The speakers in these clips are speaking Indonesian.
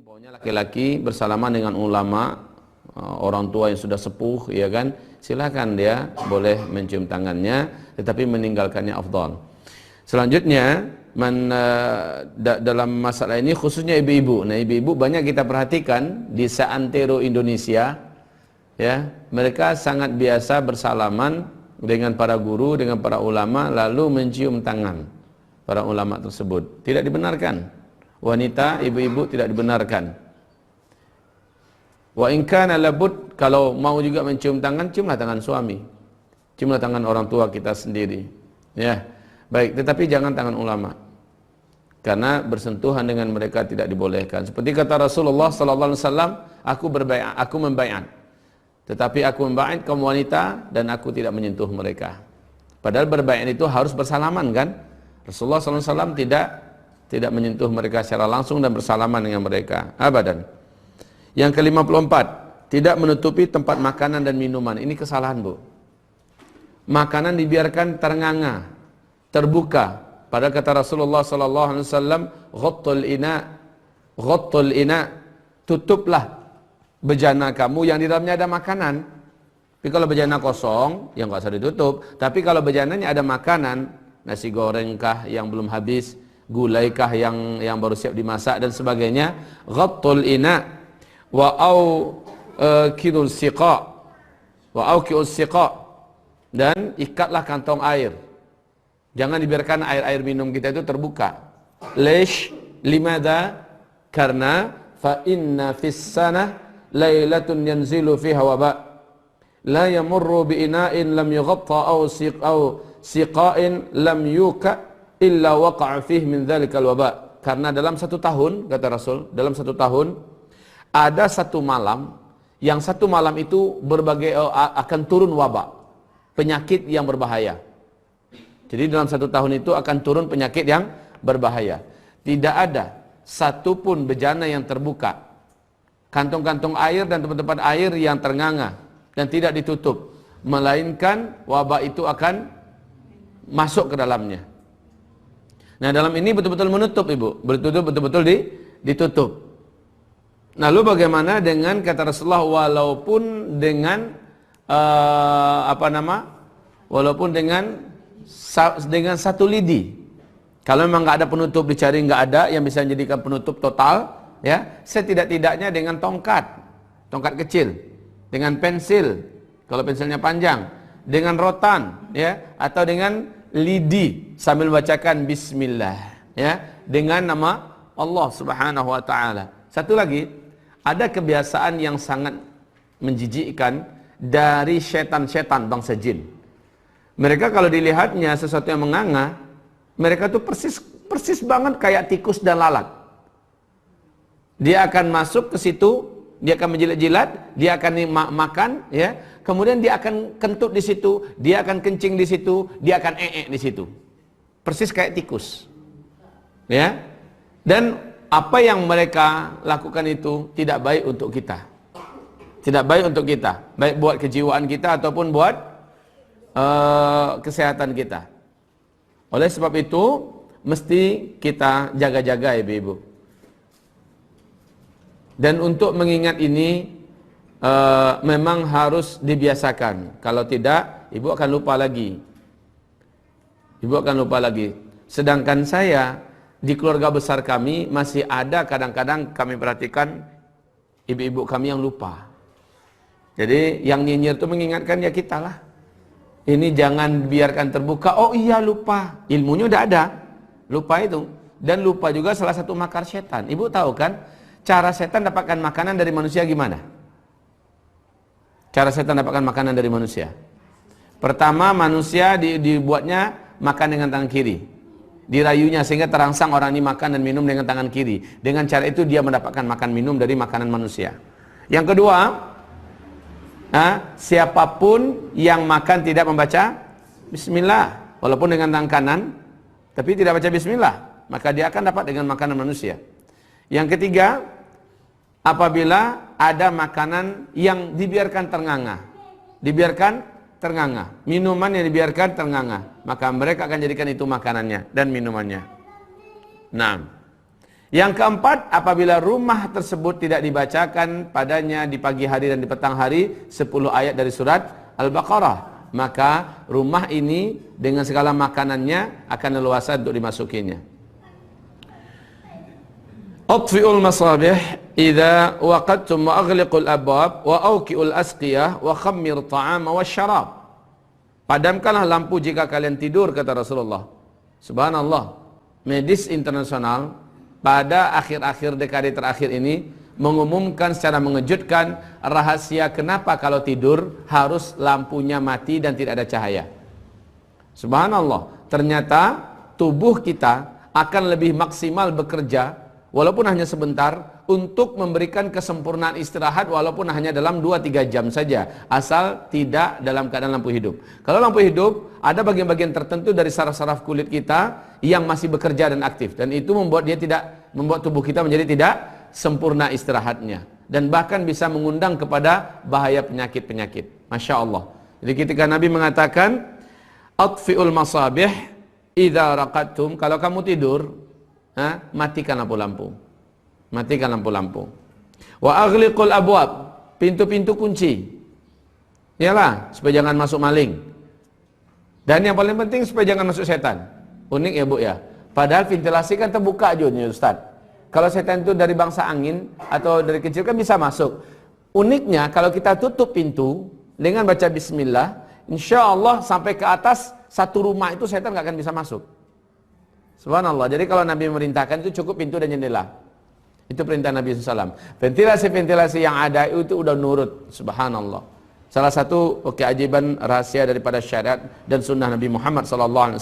Umpamanya laki-laki bersalaman dengan ulama, orang tua yang sudah sepuh, ya kan, silakan dia boleh mencium tangannya, tetapi meninggalkannya afdal. Selanjutnya, dalam masalah ini khususnya ibu-ibu. Nah, ibu-ibu banyak kita perhatikan di seantero Indonesia, ya, mereka sangat biasa bersalaman dengan para guru, dengan para ulama, lalu mencium tangan para ulama tersebut. Tidak dibenarkan. Wanita, ibu-ibu tidak dibenarkan. Wa in kana labud, kalau mau juga mencium tangan, ciumlah tangan suami. Ciumlah tangan orang tua kita sendiri. Ya. Baik, tetapi jangan tangan ulama. Karena bersentuhan dengan mereka tidak dibolehkan. Seperti kata Rasulullah sallallahu alaihi wasallam, aku membaiat. Tetapi aku membaiat kaum wanita dan aku tidak menyentuh mereka. Padahal berbaiat itu harus bersalaman, kan? Rasulullah sallallahu alaihi wasallam tidak menyentuh mereka secara langsung dan bersalaman dengan mereka, abadan. Yang ke-54, tidak menutupi tempat makanan dan minuman. Ini kesalahan, Bu. Makanan dibiarkan ternganga, terbuka. Pada kata Rasulullah sallallahu alaihi wasallam, ghattul ina, tutuplah bejana kamu yang di dalamnya ada makanan. Tapi kalau bejana kosong, ya nggak usah ditutup. Tapi kalau bejananya ada makanan, nasi gorengkah yang belum habis, gulaikah yang baru siap dimasak dan sebagainya, ghattul ina wa kidul siqa dan ikatlah kantong air. Jangan dibiarkan air minum kita itu terbuka. Limadha? Karena fa inna fis sanah lailatun yanzilu fiha waba la yamurru bi ina'in lam yughatta aw siqa'in lam yuka illa waqa'a fihi min dzalikal waba. Karena dalam satu tahun, kata Rasul, dalam satu tahun ada satu malam, yang satu malam itu akan turun wabak, penyakit yang berbahaya. Jadi dalam satu tahun itu akan turun penyakit yang berbahaya. Tidak ada satupun bejana yang terbuka, kantong-kantong air dan tempat-tempat air yang ternganga dan tidak ditutup, melainkan wabak itu akan masuk ke dalamnya. Nah, dalam ini betul-betul menutup, Ibu. Betul-betul ditutup. Lalu bagaimana dengan kata Rasulullah, walaupun dengan walaupun dengan satu lidi. Kalau memang nggak ada penutup, dicari nggak ada yang bisa menjadikan penutup total, ya, setidak-tidaknya dengan tongkat kecil, dengan pensil, kalau pensilnya panjang, dengan rotan, ya, atau dengan lidi sambil bacakan bismillah, ya, dengan nama Allah Subhanahu wa taala. Satu lagi, ada kebiasaan yang sangat menjijikkan dari setan-setan bangsa jin. Mereka kalau dilihatnya sesuatu yang menganga, mereka tuh persis banget kayak tikus dan lalat. Dia akan masuk ke situ, dia akan menjilat-jilat, dia akan makan, ya. Kemudian dia akan kentut di situ, dia akan kencing di situ, dia akan di situ. Persis kayak tikus. Ya. Dan apa yang mereka lakukan itu tidak baik untuk kita. Tidak baik untuk kita, baik buat kejiwaan kita ataupun buat kesehatan kita. Oleh sebab itu mesti kita jaga-jaga, ibu-ibu. Dan untuk mengingat ini memang harus dibiasakan. Kalau tidak, ibu akan lupa lagi. Ibu akan lupa lagi. Sedangkan saya, di keluarga besar kami masih ada kadang-kadang kami perhatikan ibu-ibu kami yang lupa. Jadi yang nyinyir itu mengingatkan ya kita lah. Ini jangan biarkan terbuka. Oh iya, lupa. Ilmunya udah ada. Lupa itu. Dan lupa juga salah satu makar setan. Ibu tahu kan, cara setan dapatkan makanan dari manusia gimana? Cara setan dapatkan makanan dari manusia. Pertama, manusia dibuatnya makan dengan tangan kiri. Dirayunya sehingga terangsang orang ini makan dan minum dengan tangan kiri. Dengan cara itu dia mendapatkan makan minum dari makanan manusia. Yang kedua, siapapun yang makan tidak membaca bismillah, walaupun dengan tangan kanan, tapi tidak baca bismillah, maka dia akan dapat dengan makanan manusia. Yang ketiga, apabila ada makanan yang dibiarkan ternganga, minuman yang dibiarkan ternganga, maka mereka akan jadikan itu makanannya dan minumannya. Nah, Yang keempat, apabila rumah tersebut tidak dibacakan padanya di pagi hari dan di petang hari 10 ayat dari surat Al-Baqarah, maka rumah ini dengan segala makanannya akan leluasa untuk dimasukinya. Atfi'ul masabih idza waqadtum wa aghliqul abwab wa awqi'ul asqiyah wa khammir ta'ama wasyarab. Padamkanlah lampu jika kalian tidur, kata Rasulullah. Subhanallah, medis internasional pada akhir-akhir dekade terakhir ini mengumumkan secara mengejutkan rahasia kenapa kalau tidur harus lampunya mati dan tidak ada cahaya. Subhanallah, ternyata tubuh kita akan lebih maksimal bekerja walaupun hanya sebentar untuk memberikan kesempurnaan istirahat walaupun hanya dalam 2-3 jam saja, asal tidak dalam keadaan lampu hidup. Kalau lampu hidup, ada bagian-bagian tertentu dari saraf-saraf kulit kita yang masih bekerja dan aktif, dan itu membuat tubuh kita menjadi tidak sempurna istirahatnya, dan bahkan bisa mengundang kepada bahaya penyakit-penyakit. Masya Allah. Jadi ketika Nabi mengatakan atfi'ul masabih idza raqadtum, kalau kamu tidur, matikan lampu-lampu. Matikan lampu-lampu. Wa aghliqul abwab, pintu-pintu kunci. Iyalah, supaya jangan masuk maling. Dan yang paling penting supaya jangan masuk setan. Unik ya Bu ya. Padahal ventilasi kan terbuka aja nih Ustaz. Kalau setan itu dari bangsa angin atau dari kecil kan bisa masuk. Uniknya kalau kita tutup pintu dengan baca bismillah, insya Allah sampai ke atas satu rumah itu setan nggak akan bisa masuk. Subhanallah. Jadi kalau Nabi memerintahkan itu cukup pintu dan jendela. Itu perintah Nabi SAW. Ventilasi-ventilasi yang ada itu udah nurut. Subhanallah. Salah satu keajaiban rahasia daripada syariat dan sunnah Nabi Muhammad SAW.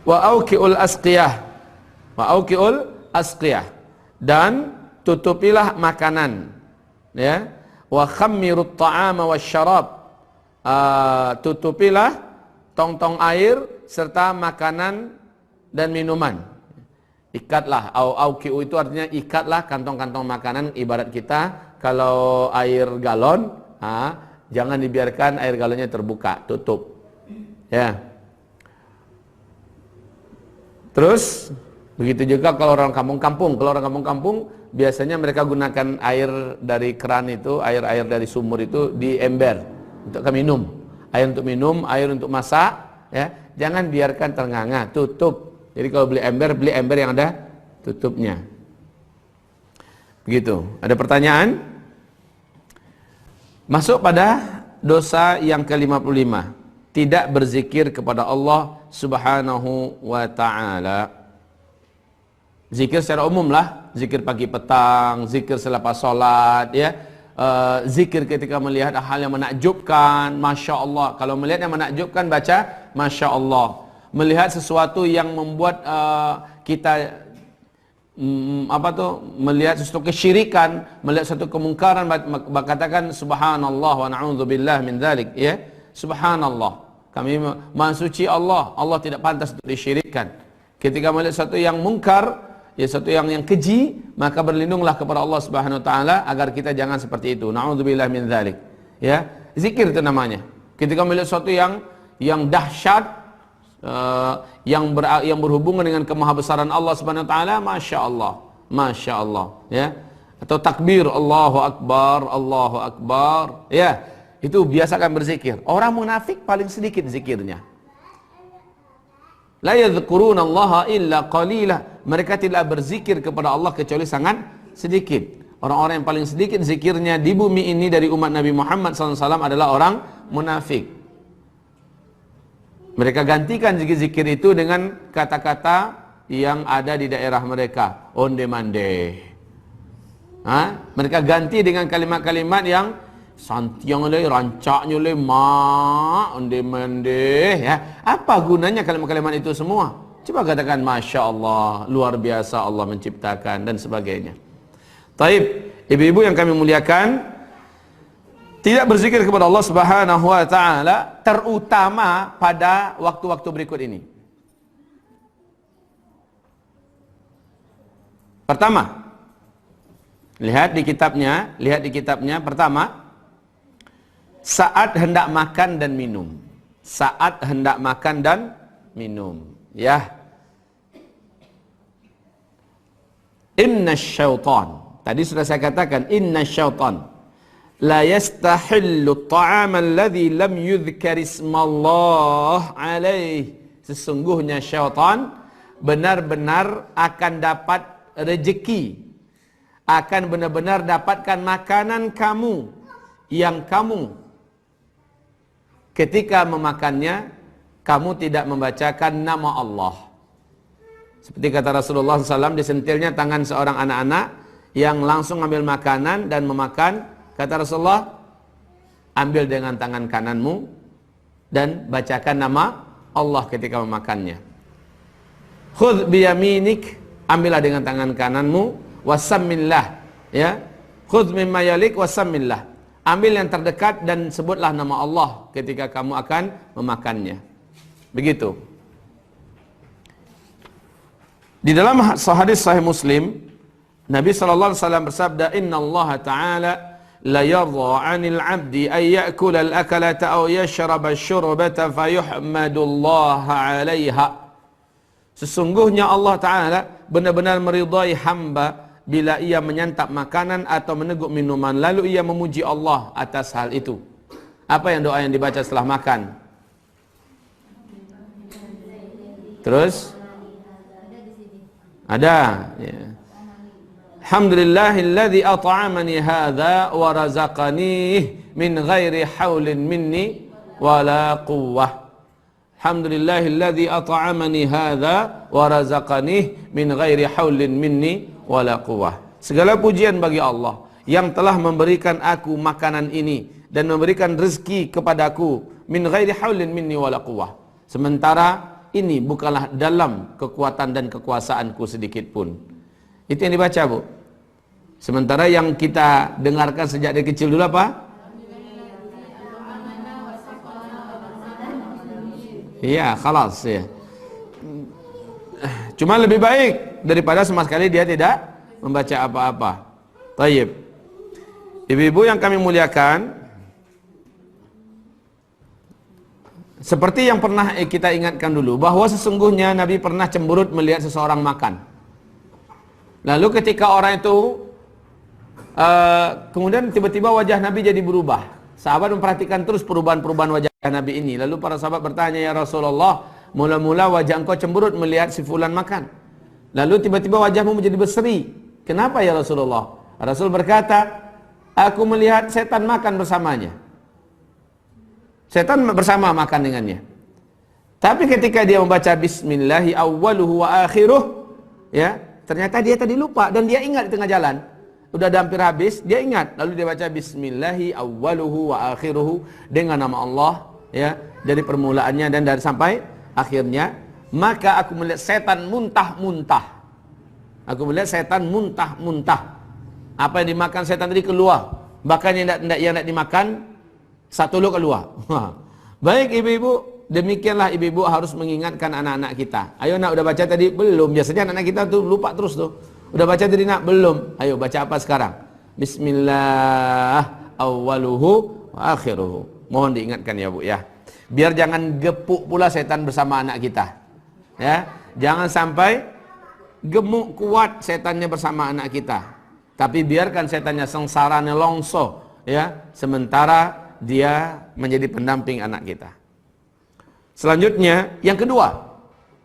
Wa auqi'ul asqiyah. Wa auqi'ul asqiyah. Dan tutupilah makanan. Ya. Wa khammirut ta'ama wasyarab. Tutupilah tong-tong air serta makanan dan minuman. Ikatlah, auqi'u itu artinya ikatlah kantong-kantong makanan. Ibarat kita kalau air galon, jangan dibiarkan air galonnya terbuka, tutup. Ya. Terus begitu juga kalau orang kampung-kampung. Kalau orang kampung-kampung biasanya mereka gunakan air dari keran itu, air dari sumur itu di ember untuk minum. Air untuk minum, air untuk masak, ya. Jangan biarkan ternganga, tutup. Jadi kalau beli ember yang ada tutupnya. Begitu. Ada pertanyaan? Masuk pada dosa yang ke-55. Tidak berzikir kepada Allah Subhanahu wa ta'ala. Zikir secara umum lah. Zikir pagi petang, zikir selepas sholat, ya. Zikir ketika melihat hal yang menakjubkan, Masya Allah. Kalau melihat yang menakjubkan, baca Masya Allah. Melihat sesuatu yang membuat kita melihat sesuatu kesyirikan, melihat sesuatu kemungkaran, katakan subhanallah wa na'udzubillah min dzalik, ya. Subhanallah, kami maha suci Allah, Allah tidak pantas untuk disyirikkan. Ketika melihat sesuatu yang mungkar, ya, sesuatu yang keji, maka berlindunglah kepada Allah Subhanahu wa taala agar kita jangan seperti itu. Na'udzubillah min dzalik, ya. Zikir itu namanya. Ketika melihat sesuatu yang dahsyat, yang berhubungan dengan kemahabesaran Allah Subhanahu wa taala, Masya Allah, ya. Atau takbir, Allahu Akbar, ya. Itu biasakan berzikir. Orang munafik paling sedikit zikirnya. La yadhkurunallaha illa qalila. Mereka tidak berzikir kepada Allah kecuali sangat sedikit. Orang-orang yang paling sedikit zikirnya di bumi ini dari umat Nabi Muhammad SAW adalah orang munafik. Mereka gantikan zikir-zikir itu dengan kata-kata yang ada di daerah mereka. Onde-mande. Mereka ganti dengan kalimat-kalimat yang santiang le, rancaknya le, onde-mande. Ya. Apa gunanya kalimat-kalimat itu semua? Coba katakan Masya Allah, luar biasa Allah menciptakan, dan sebagainya. Taib, ibu-ibu yang kami muliakan, tidak berzikir kepada Allah Subhanahu wa ta'ala terutama pada waktu-waktu berikut ini. Pertama, lihat di kitabnya, pertama, saat hendak makan dan minum. Saat hendak makan dan minum, ya. Inna syaitan. Tadi sudah saya katakan, inna syaitan la yastahillu ta'ama alladhi lam yudhkar ismallah alaih. Sesungguhnya syaitan benar-benar akan dapat rezeki, akan benar-benar dapatkan makanan kamu yang kamu ketika memakannya kamu tidak membacakan nama Allah. Seperti kata Rasulullah SAW, disentilnya tangan seorang anak-anak yang langsung ambil makanan dan memakan. Kata Rasulullah, ambil dengan tangan kananmu dan bacakan nama Allah ketika memakannya. Khudh biyaminik, ambillah dengan tangan kananmu, wasammillah, ya. Khudh mimma yalik wasammillah. Ambil yang terdekat dan sebutlah nama Allah ketika kamu akan memakannya. Begitu. Di dalam hadis sahih Muslim, Nabi sallallahu alaihi wasallam bersabda, "Inna Allah Ta'ala la yardha 'anil 'abdi ay ya'kula al-akalata aw yashraba asy-syurbata fayuhmadullah 'alaiha." Sesungguhnya Allah Ta'ala benar-benar meridai hamba bila ia menyantap makanan atau meneguk minuman lalu ia memuji Allah atas hal itu. Apa yang doa yang dibaca setelah makan? Terus? Ada, ya. Alhamdulillahilladzi at'amani hadza wa razaqanihi min ghairi haulin minni wala quwwah. Alhamdulillahilladzi at'amani hadza wa razaqanihi min ghairi haulin minni wala quwwah. Segala pujian bagi Allah yang telah memberikan aku makanan ini dan memberikan rezeki kepadaku min ghairi haulin minni wala quwwah. Sementara ini bukanlah dalam kekuatan dan kekuasaanku sedikit pun. Itu yang dibaca, Bu. Sementara yang kita dengarkan sejak dari kecil dulu apa? Iya, khalas ya. Cuma lebih baik daripada sama sekali dia tidak membaca apa-apa. Tayyib. Ibu-ibu yang kami muliakan, seperti yang pernah kita ingatkan dulu, bahwa sesungguhnya Nabi pernah cemberut melihat seseorang makan. Lalu ketika orang itu kemudian tiba-tiba wajah Nabi jadi berubah. Sahabat memperhatikan terus perubahan-perubahan wajah Nabi ini. Lalu para sahabat bertanya, "Ya Rasulullah, mula-mula wajah engkau cemberut melihat si fulan makan. Lalu tiba-tiba wajahmu menjadi berseri. Kenapa ya Rasulullah?" Rasul berkata, "Aku melihat setan makan bersamanya." Setan bersama makan dengannya. Tapi ketika dia membaca bismillahi awwaluhu wa akhiruh, ya, ternyata dia tadi lupa dan dia ingat di tengah jalan. Udah hampir habis, dia ingat. Lalu dia baca bismillahi awwaluhu wa akhiruhu dengan nama Allah, ya, dari permulaannya dan dari sampai akhirnya. Maka aku melihat setan muntah-muntah. Aku melihat setan muntah-muntah. Apa yang dimakan setan tadi keluar. Bahkan yang tidak dimakan satu lo keluar. Baik ibu-ibu, demikianlah ibu-ibu harus mengingatkan anak-anak kita. Ayo nak, udah baca tadi? Belum. Biasanya anak kita tuh lupa terus tuh. Udah baca tadi nak? Belum. Ayo baca apa sekarang? Bismillah awwaluhu wa akhiruhu. Mohon diingatkan ya Bu ya. Biar jangan gepuk pula setan bersama anak kita. Ya, jangan sampai gemuk kuat setannya bersama anak kita. Tapi biarkan setannya sengsara nelongso, ya, sementara dia menjadi pendamping anak kita. Selanjutnya, yang kedua,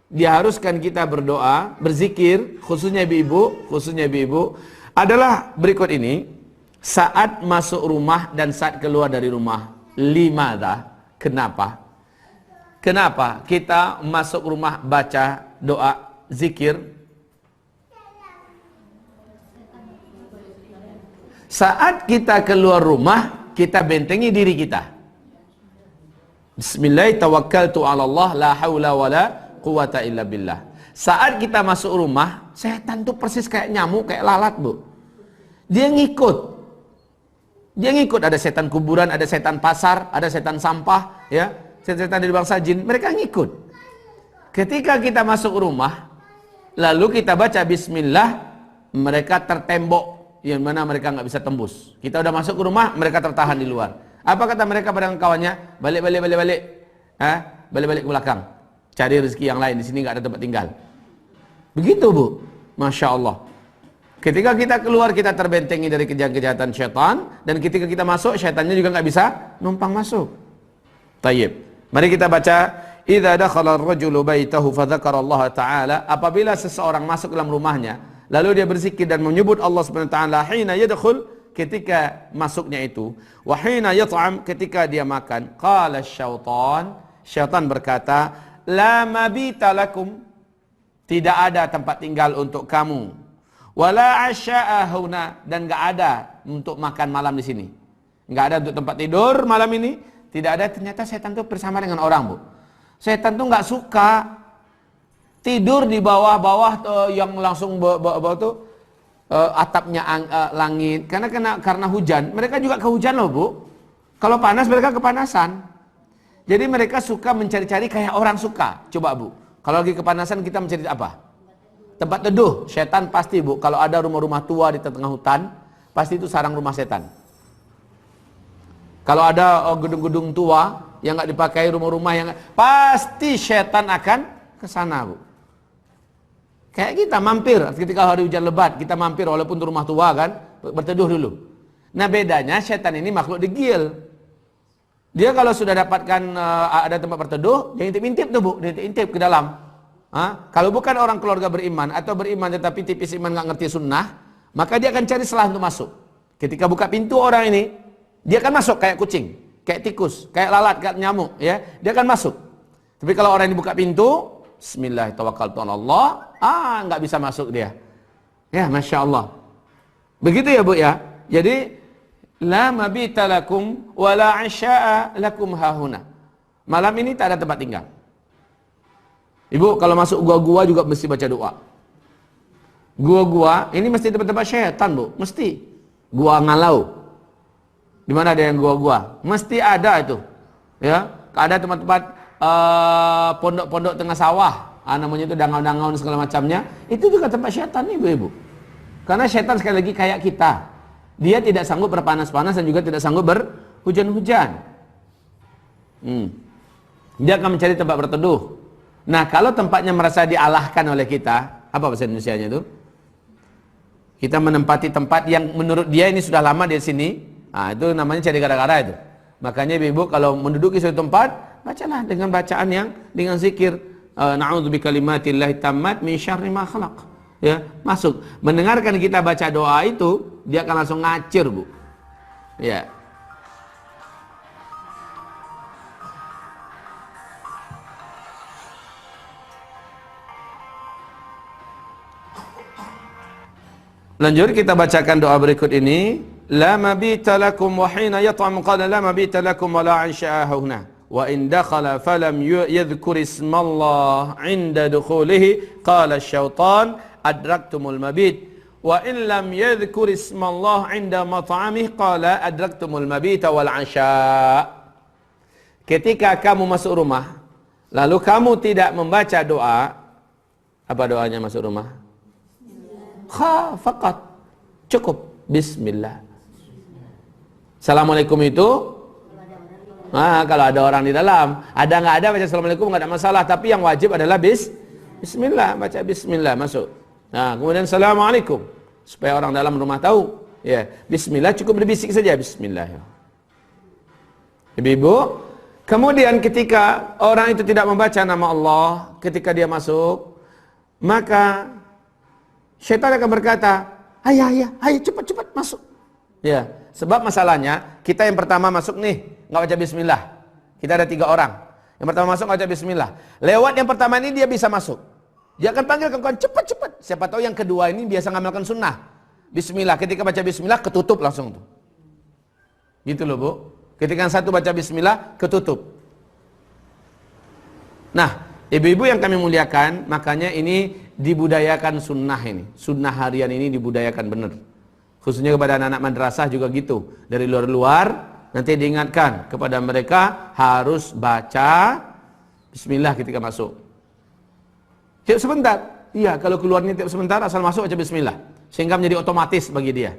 diharuskan kita berdoa, berzikir, khususnya ibu-ibu, adalah berikut ini. Saat masuk rumah dan saat keluar dari rumah. Limadha? Kenapa? Kenapa kita masuk rumah baca doa, zikir? Saat kita keluar rumah, kita bentengi diri kita. Bismillah tawakkaltu 'ala Allah la haula wala quwata illa billah. Saat kita masuk rumah, setan tuh persis kayak nyamuk, kayak lalat, Bu. Dia ngikut. Ada setan kuburan, ada setan pasar, ada setan sampah, ya. Setan dari bangsa jin, mereka ngikut. Ketika kita masuk rumah, lalu kita baca bismillah, mereka tertembok yang mana mereka nggak bisa tembus. Kita udah masuk ke rumah, mereka tertahan di luar. Apa kata mereka pada kawannya? Balik. Balik ke belakang. Cari rezeki yang lain, di sini nggak ada tempat tinggal. Begitu, Bu. Masya Allah. Ketika kita keluar, kita terbentengi dari kejahatan syaitan, dan ketika kita masuk, syaitannya juga nggak bisa numpang masuk. Tayyib. Mari kita baca. Idza dakhala ar-rajulu baitahu fadzakara Allah Ta'ala. Apabila seseorang masuk dalam rumahnya, lalu dia berzikir dan menyebut Allah Subhanahu wa taala hina yadkhul, ketika masuknya itu, wa hina yat'am, ketika dia makan, qala syaitan berkata, la mabita lakum, tidak ada tempat tinggal untuk kamu, wala asya'a huna, dan enggak ada untuk makan malam di sini, enggak ada untuk tempat tidur malam ini, tidak ada. Ternyata setan itu bersama dengan orang, Bu. Setan tuh nggak suka tidur di bawah-bawah yang langsung bawah tuh atapnya langit, karena hujan. Mereka juga kehujan loh, Bu. Kalau panas mereka kepanasan. Jadi mereka suka mencari-cari kayak orang suka. Coba, Bu, kalau lagi kepanasan kita mencari apa? Tempat teduh. Setan pasti, Bu, kalau ada rumah-rumah tua di tengah hutan, pasti itu sarang rumah setan. Kalau ada gedung-gedung tua yang nggak dipakai, rumah-rumah yang pasti setan akan ke sana, Bu. Kayak kita mampir ketika hari hujan lebat, kita mampir walaupun itu rumah tua kan, berteduh dulu. Nah, bedanya setan ini makhluk degil. Dia kalau sudah dapatkan ada tempat berteduh, dia intip-intip tuh, Bu, dia intip ke dalam. Kalau bukan orang keluarga beriman atau beriman tetapi tipis iman nggak ngerti sunnah, maka dia akan cari celah untuk masuk. Ketika buka pintu orang ini, dia akan masuk kayak kucing, kayak tikus, kayak lalat, kayak nyamuk, ya. Dia akan masuk. Tapi kalau orang ini buka pintu, bismillahirrahmanirrahim, nggak bisa masuk dia. Ya, Masya Allah. Begitu ya, Bu, ya. Jadi, la mabita lakum wa la asya'a lakum hahuna. Malam ini tak ada tempat tinggal. Ibu, kalau masuk gua-gua juga mesti baca doa. Gua-gua, ini mesti tempat-tempat syaitan, Bu. Mesti. Gua ngalau. Di mana ada yang gua-gua? Mesti ada itu. Ya, ada tempat-tempat pondok-pondok tengah sawah, namanya itu dangau-dangau dan segala macamnya. Itu juga tempat syaitan, Ibu-ibu. Karena syaitan sekali lagi kayak kita. Dia tidak sanggup berpanas-panas dan juga tidak sanggup berhujan-hujan. Dia akan mencari tempat berteduh. Nah, kalau tempatnya merasa dialahkan oleh kita, apa bahasa Indonesianya itu? Kita menempati tempat yang menurut dia ini sudah lama di sini. Itu namanya cari gara-gara itu. Makanya ibu kalau menduduki suatu tempat, bacalah dengan bacaan yang dengan zikir. Na'udzu bikalimatillahi tammat min syarri ma khalaq. Ya, masuk. Mendengarkan kita baca doa itu, dia akan langsung ngacir, Bu. Ya. Lanjut kita bacakan doa berikut ini. La mabita lakum wa hina yat'am qala la mabita lakum wa la 'ansha'a huna wa in dakhala falam yadhkur ismallah 'inda dukhulihi qala asy-syaitan adraktumul mabit wa in lam yadhkur ismallah 'inda mat'amih qala adraktumul mabita wal 'ansha'. Ketika kamu masuk rumah lalu kamu tidak membaca doa, apa doanya masuk rumah? Faqat, cukup bismillah. Assalamualaikum itu kalau ada orang di dalam, ada nggak ada baca assalamualaikum nggak ada masalah, tapi yang wajib adalah bismillah, baca bismillah masuk. Nah, kemudian assalamualaikum supaya orang dalam rumah tahu, ya, bismillah cukup berbisik saja bismillah. Ibu-ibu, kemudian ketika orang itu tidak membaca nama Allah ketika dia masuk, maka syaitan akan berkata, ayo cepat masuk. Ya, sebab masalahnya kita yang pertama masuk nih nggak baca bismillah. Kita ada 3 orang. Yang pertama masuk nggak baca bismillah. Lewat yang pertama ini dia bisa masuk. Dia akan panggil kawan-kawan cepat. Siapa tahu yang kedua ini biasa ngamalkan sunnah. Bismillah. Ketika baca bismillah ketutup langsung tuh. Gitu loh, Bu. Ketika yang satu baca bismillah ketutup. Nah, ibu-ibu yang kami muliakan, makanya ini dibudayakan sunnah ini. Sunnah harian ini dibudayakan benar. Khususnya kepada anak-anak madrasah juga gitu. Dari luar-luar nanti diingatkan kepada mereka harus baca bismillah ketika masuk. Tiap sebentar. Iya, kalau keluarnya tiap sebentar asal masuk baca bismillah. Sehingga menjadi otomatis bagi dia.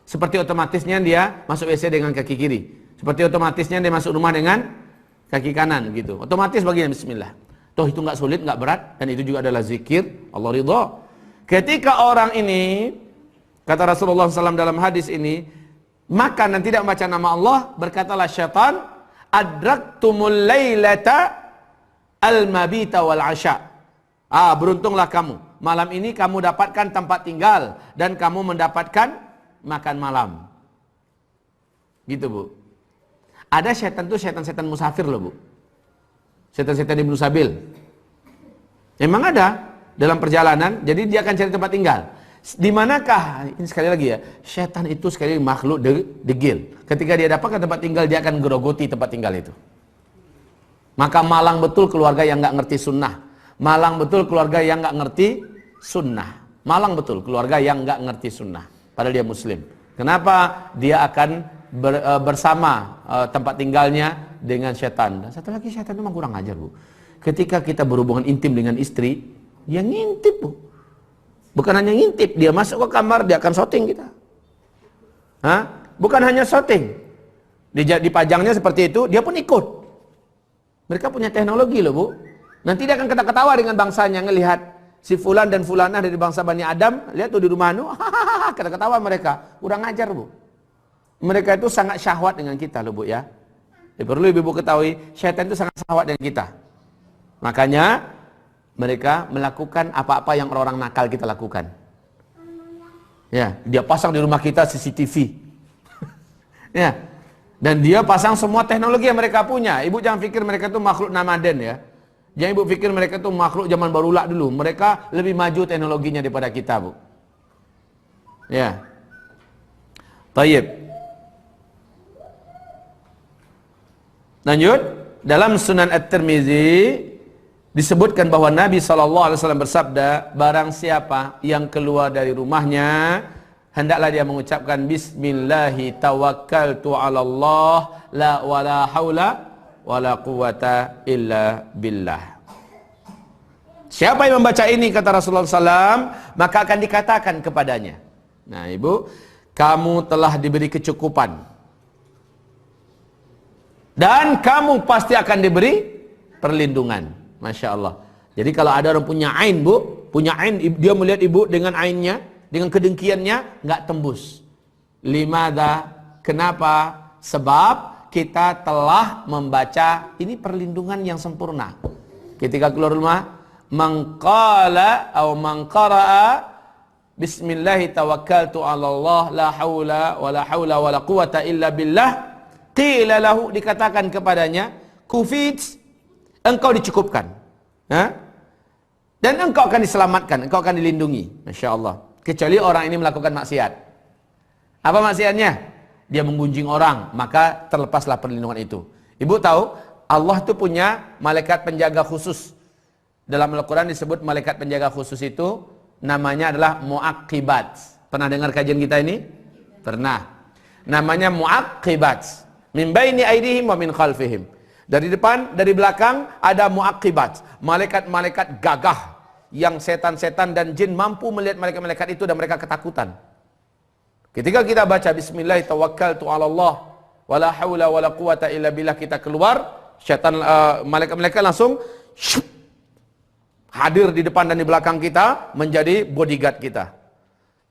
Seperti otomatisnya dia masuk WC dengan kaki kiri. Seperti otomatisnya dia masuk rumah dengan kaki kanan gitu. Otomatis baginya bismillah. Toh itu nggak sulit, nggak berat, dan itu juga adalah zikir Allah ridha. Ketika orang ini Kata Rasulullah SAW dalam hadis ini, makan dan tidak membaca nama Allah, berkatalah syaitan, adraktumul lailata al-mabita wal asya. Beruntunglah kamu. Malam ini kamu dapatkan tempat tinggal dan kamu mendapatkan makan malam. Gitu, Bu. Ada syaitan tuh setan-setan musafir loh, Bu. Setan-setan Ibnu Sabil. Memang ada dalam perjalanan, jadi dia akan cari tempat tinggal. Di manakah, ini sekali lagi ya, setan itu sekali lagi makhluk degil. Ketika dia dapatkan tempat tinggal, dia akan gerogoti tempat tinggal itu. Maka malang betul keluarga yang nggak ngerti sunnah. Malang betul keluarga yang nggak ngerti sunnah. Malang betul keluarga yang nggak ngerti sunnah. Padahal dia muslim. Kenapa? Dia akan bersama tempat tinggalnya dengan setan. Dan satu lagi, setan itu memang kurang ajar, Bu. Ketika kita berhubungan intim dengan istri, dia ngintip, Bu. Bukan hanya ngintip, dia masuk ke kamar, dia akan shooting kita. Bukan hanya shooting. Dipajangnya seperti itu, dia pun ikut. Mereka punya teknologi loh, Bu. Nanti dia akan ketawa dengan bangsanya, ngelihat si fulan dan fulanah dari bangsa Bani Adam, lihat tuh di rumah nu, ketawa mereka. Kurang ajar, Bu. Mereka itu sangat syahwat dengan kita loh, Bu ya. Perlu ibu ketahui, syaitan itu sangat syahwat dengan kita. Makanya mereka melakukan apa-apa yang orang-orang nakal kita lakukan. Ya, dia pasang di rumah kita CCTV. Ya. Dan dia pasang semua teknologi yang mereka punya. Ibu jangan pikir mereka itu makhluk nomaden ya. Jangan ibu pikir mereka itu makhluk zaman barulah dulu. Mereka lebih maju teknologinya daripada kita, Bu. Ya. Tayyib. Lanjut, dalam Sunan At-Tirmizi disebutkan bahwa Nabi SAW bersabda, barang siapa yang keluar dari rumahnya, hendaklah dia mengucapkan Bismillahi tawakkaltu ala Allah, la wala hawla wala quwata illa billah. Siapa yang membaca ini, kata Rasulullah SAW, maka akan dikatakan kepadanya, nah ibu, kamu telah diberi kecukupan, dan kamu pasti akan diberi perlindungan. Masya Allah. Jadi kalau ada orang punya ain, Bu, punya ain, dia melihat ibu dengan ainnya, dengan kedengkiannya, nggak tembus. Limada? Kenapa? Sebab kita telah membaca, ini perlindungan yang sempurna. Ketika keluar rumah, mangqala atau mangqara'a Bismillahi tawakkaltu ala Allah, la hawla wa la hawla wa la quwata illa billah, qila lahu, dikatakan kepadanya, kufit, engkau dicukupkan, dan engkau akan diselamatkan, engkau akan dilindungi. Masya Allah. Kecuali orang ini melakukan maksiat. Apa maksiatnya? Dia menggunjing orang, maka terlepaslah perlindungan itu. Ibu tahu, Allah itu punya malaikat penjaga khusus. Dalam Al-Quran disebut malaikat penjaga khusus itu namanya adalah mu'aqibat. Pernah dengar kajian kita ini? Pernah. Namanya mu'aqibat. Min baini aidihim wa min khalfihim. Dari depan, dari belakang ada mu'aqibat, malaikat-malaikat gagah yang setan-setan dan jin mampu melihat malaikat-malaikat itu dan mereka ketakutan. Ketika kita baca Bismillah tawakkaltu 'ala Allah wala haula wala quwata illa billah, kita keluar, setan malaikat-malaikat langsung hadir di depan dan di belakang kita menjadi bodyguard kita.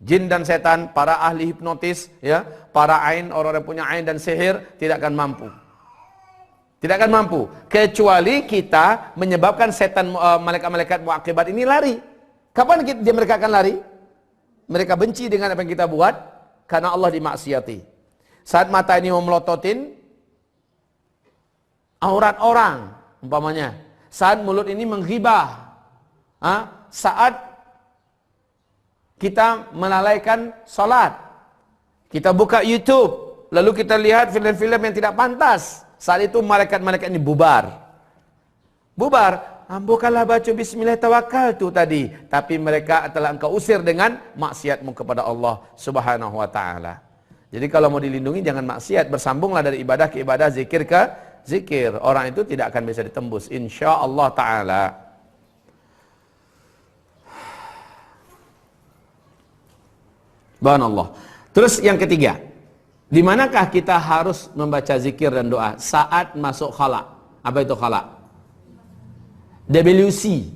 Jin dan setan, para ahli hipnotis ya, para ain, orang yang punya ain dan sihir tidak akan mampu. Tidak akan mampu, kecuali kita menyebabkan setan malaikat-malaikat muaqibat ini lari. Kapan mereka akan lari? Mereka benci dengan apa yang kita buat, karena Allah dimaksiati. Saat mata ini memelototin aurat orang, umpamanya. Saat mulut ini menghibah. Saat kita melalaikan salat. Kita buka YouTube, lalu kita lihat film-film yang tidak pantas. Saat itu malaikat-malaikat ini bubar. Bukanlah baca Bismillah tawakkaltu tadi, tapi mereka telah engkau usir dengan maksiatmu kepada Allah Subhanahu wa ta'ala. Jadi kalau mau dilindungi jangan maksiat, bersambunglah dari ibadah ke ibadah, zikir ke zikir. Orang itu tidak akan bisa ditembus insyaallah ta'ala. Subhanallah. Terus yang ketiga, di manakah kita harus membaca zikir dan doa? Saat masuk khala. Apa itu khala? WC.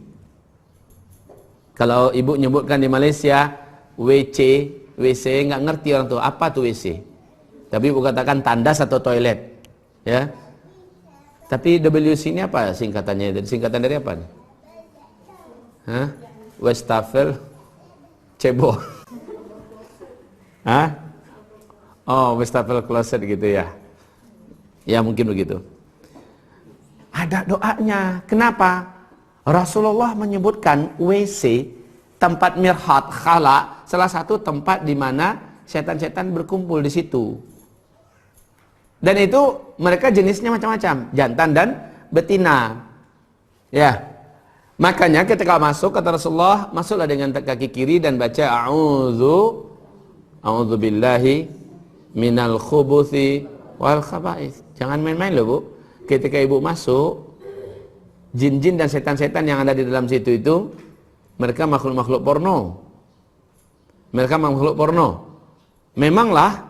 Kalau ibu nyebutkan di Malaysia, WC, WC, nggak ngerti orang tuh apa tuh WC. Tapi ibu katakan tandas atau toilet, ya. Tapi WC ini apa singkatannya? Singkatan dari apa nih? Hah? Wastafel Cebo. Hah? Oh, Wastafel closet gitu ya. Ya mungkin begitu. Ada doanya. Kenapa? Rasulullah menyebutkan WC, tempat mirhat, khala, salah satu tempat di mana setan-setan berkumpul di situ. Dan itu mereka jenisnya macam-macam, jantan dan betina. Ya. Makanya ketika masuk kata Rasulullah, masuklah dengan kaki kiri dan baca a'udzu billahi minal khubuthi wal khaba'ith. Jangan main-main loh, Bu. Ketika ibu masuk, jin-jin dan setan-setan yang ada di dalam situ itu mereka makhluk-makhluk porno. Mereka makhluk porno. Memanglah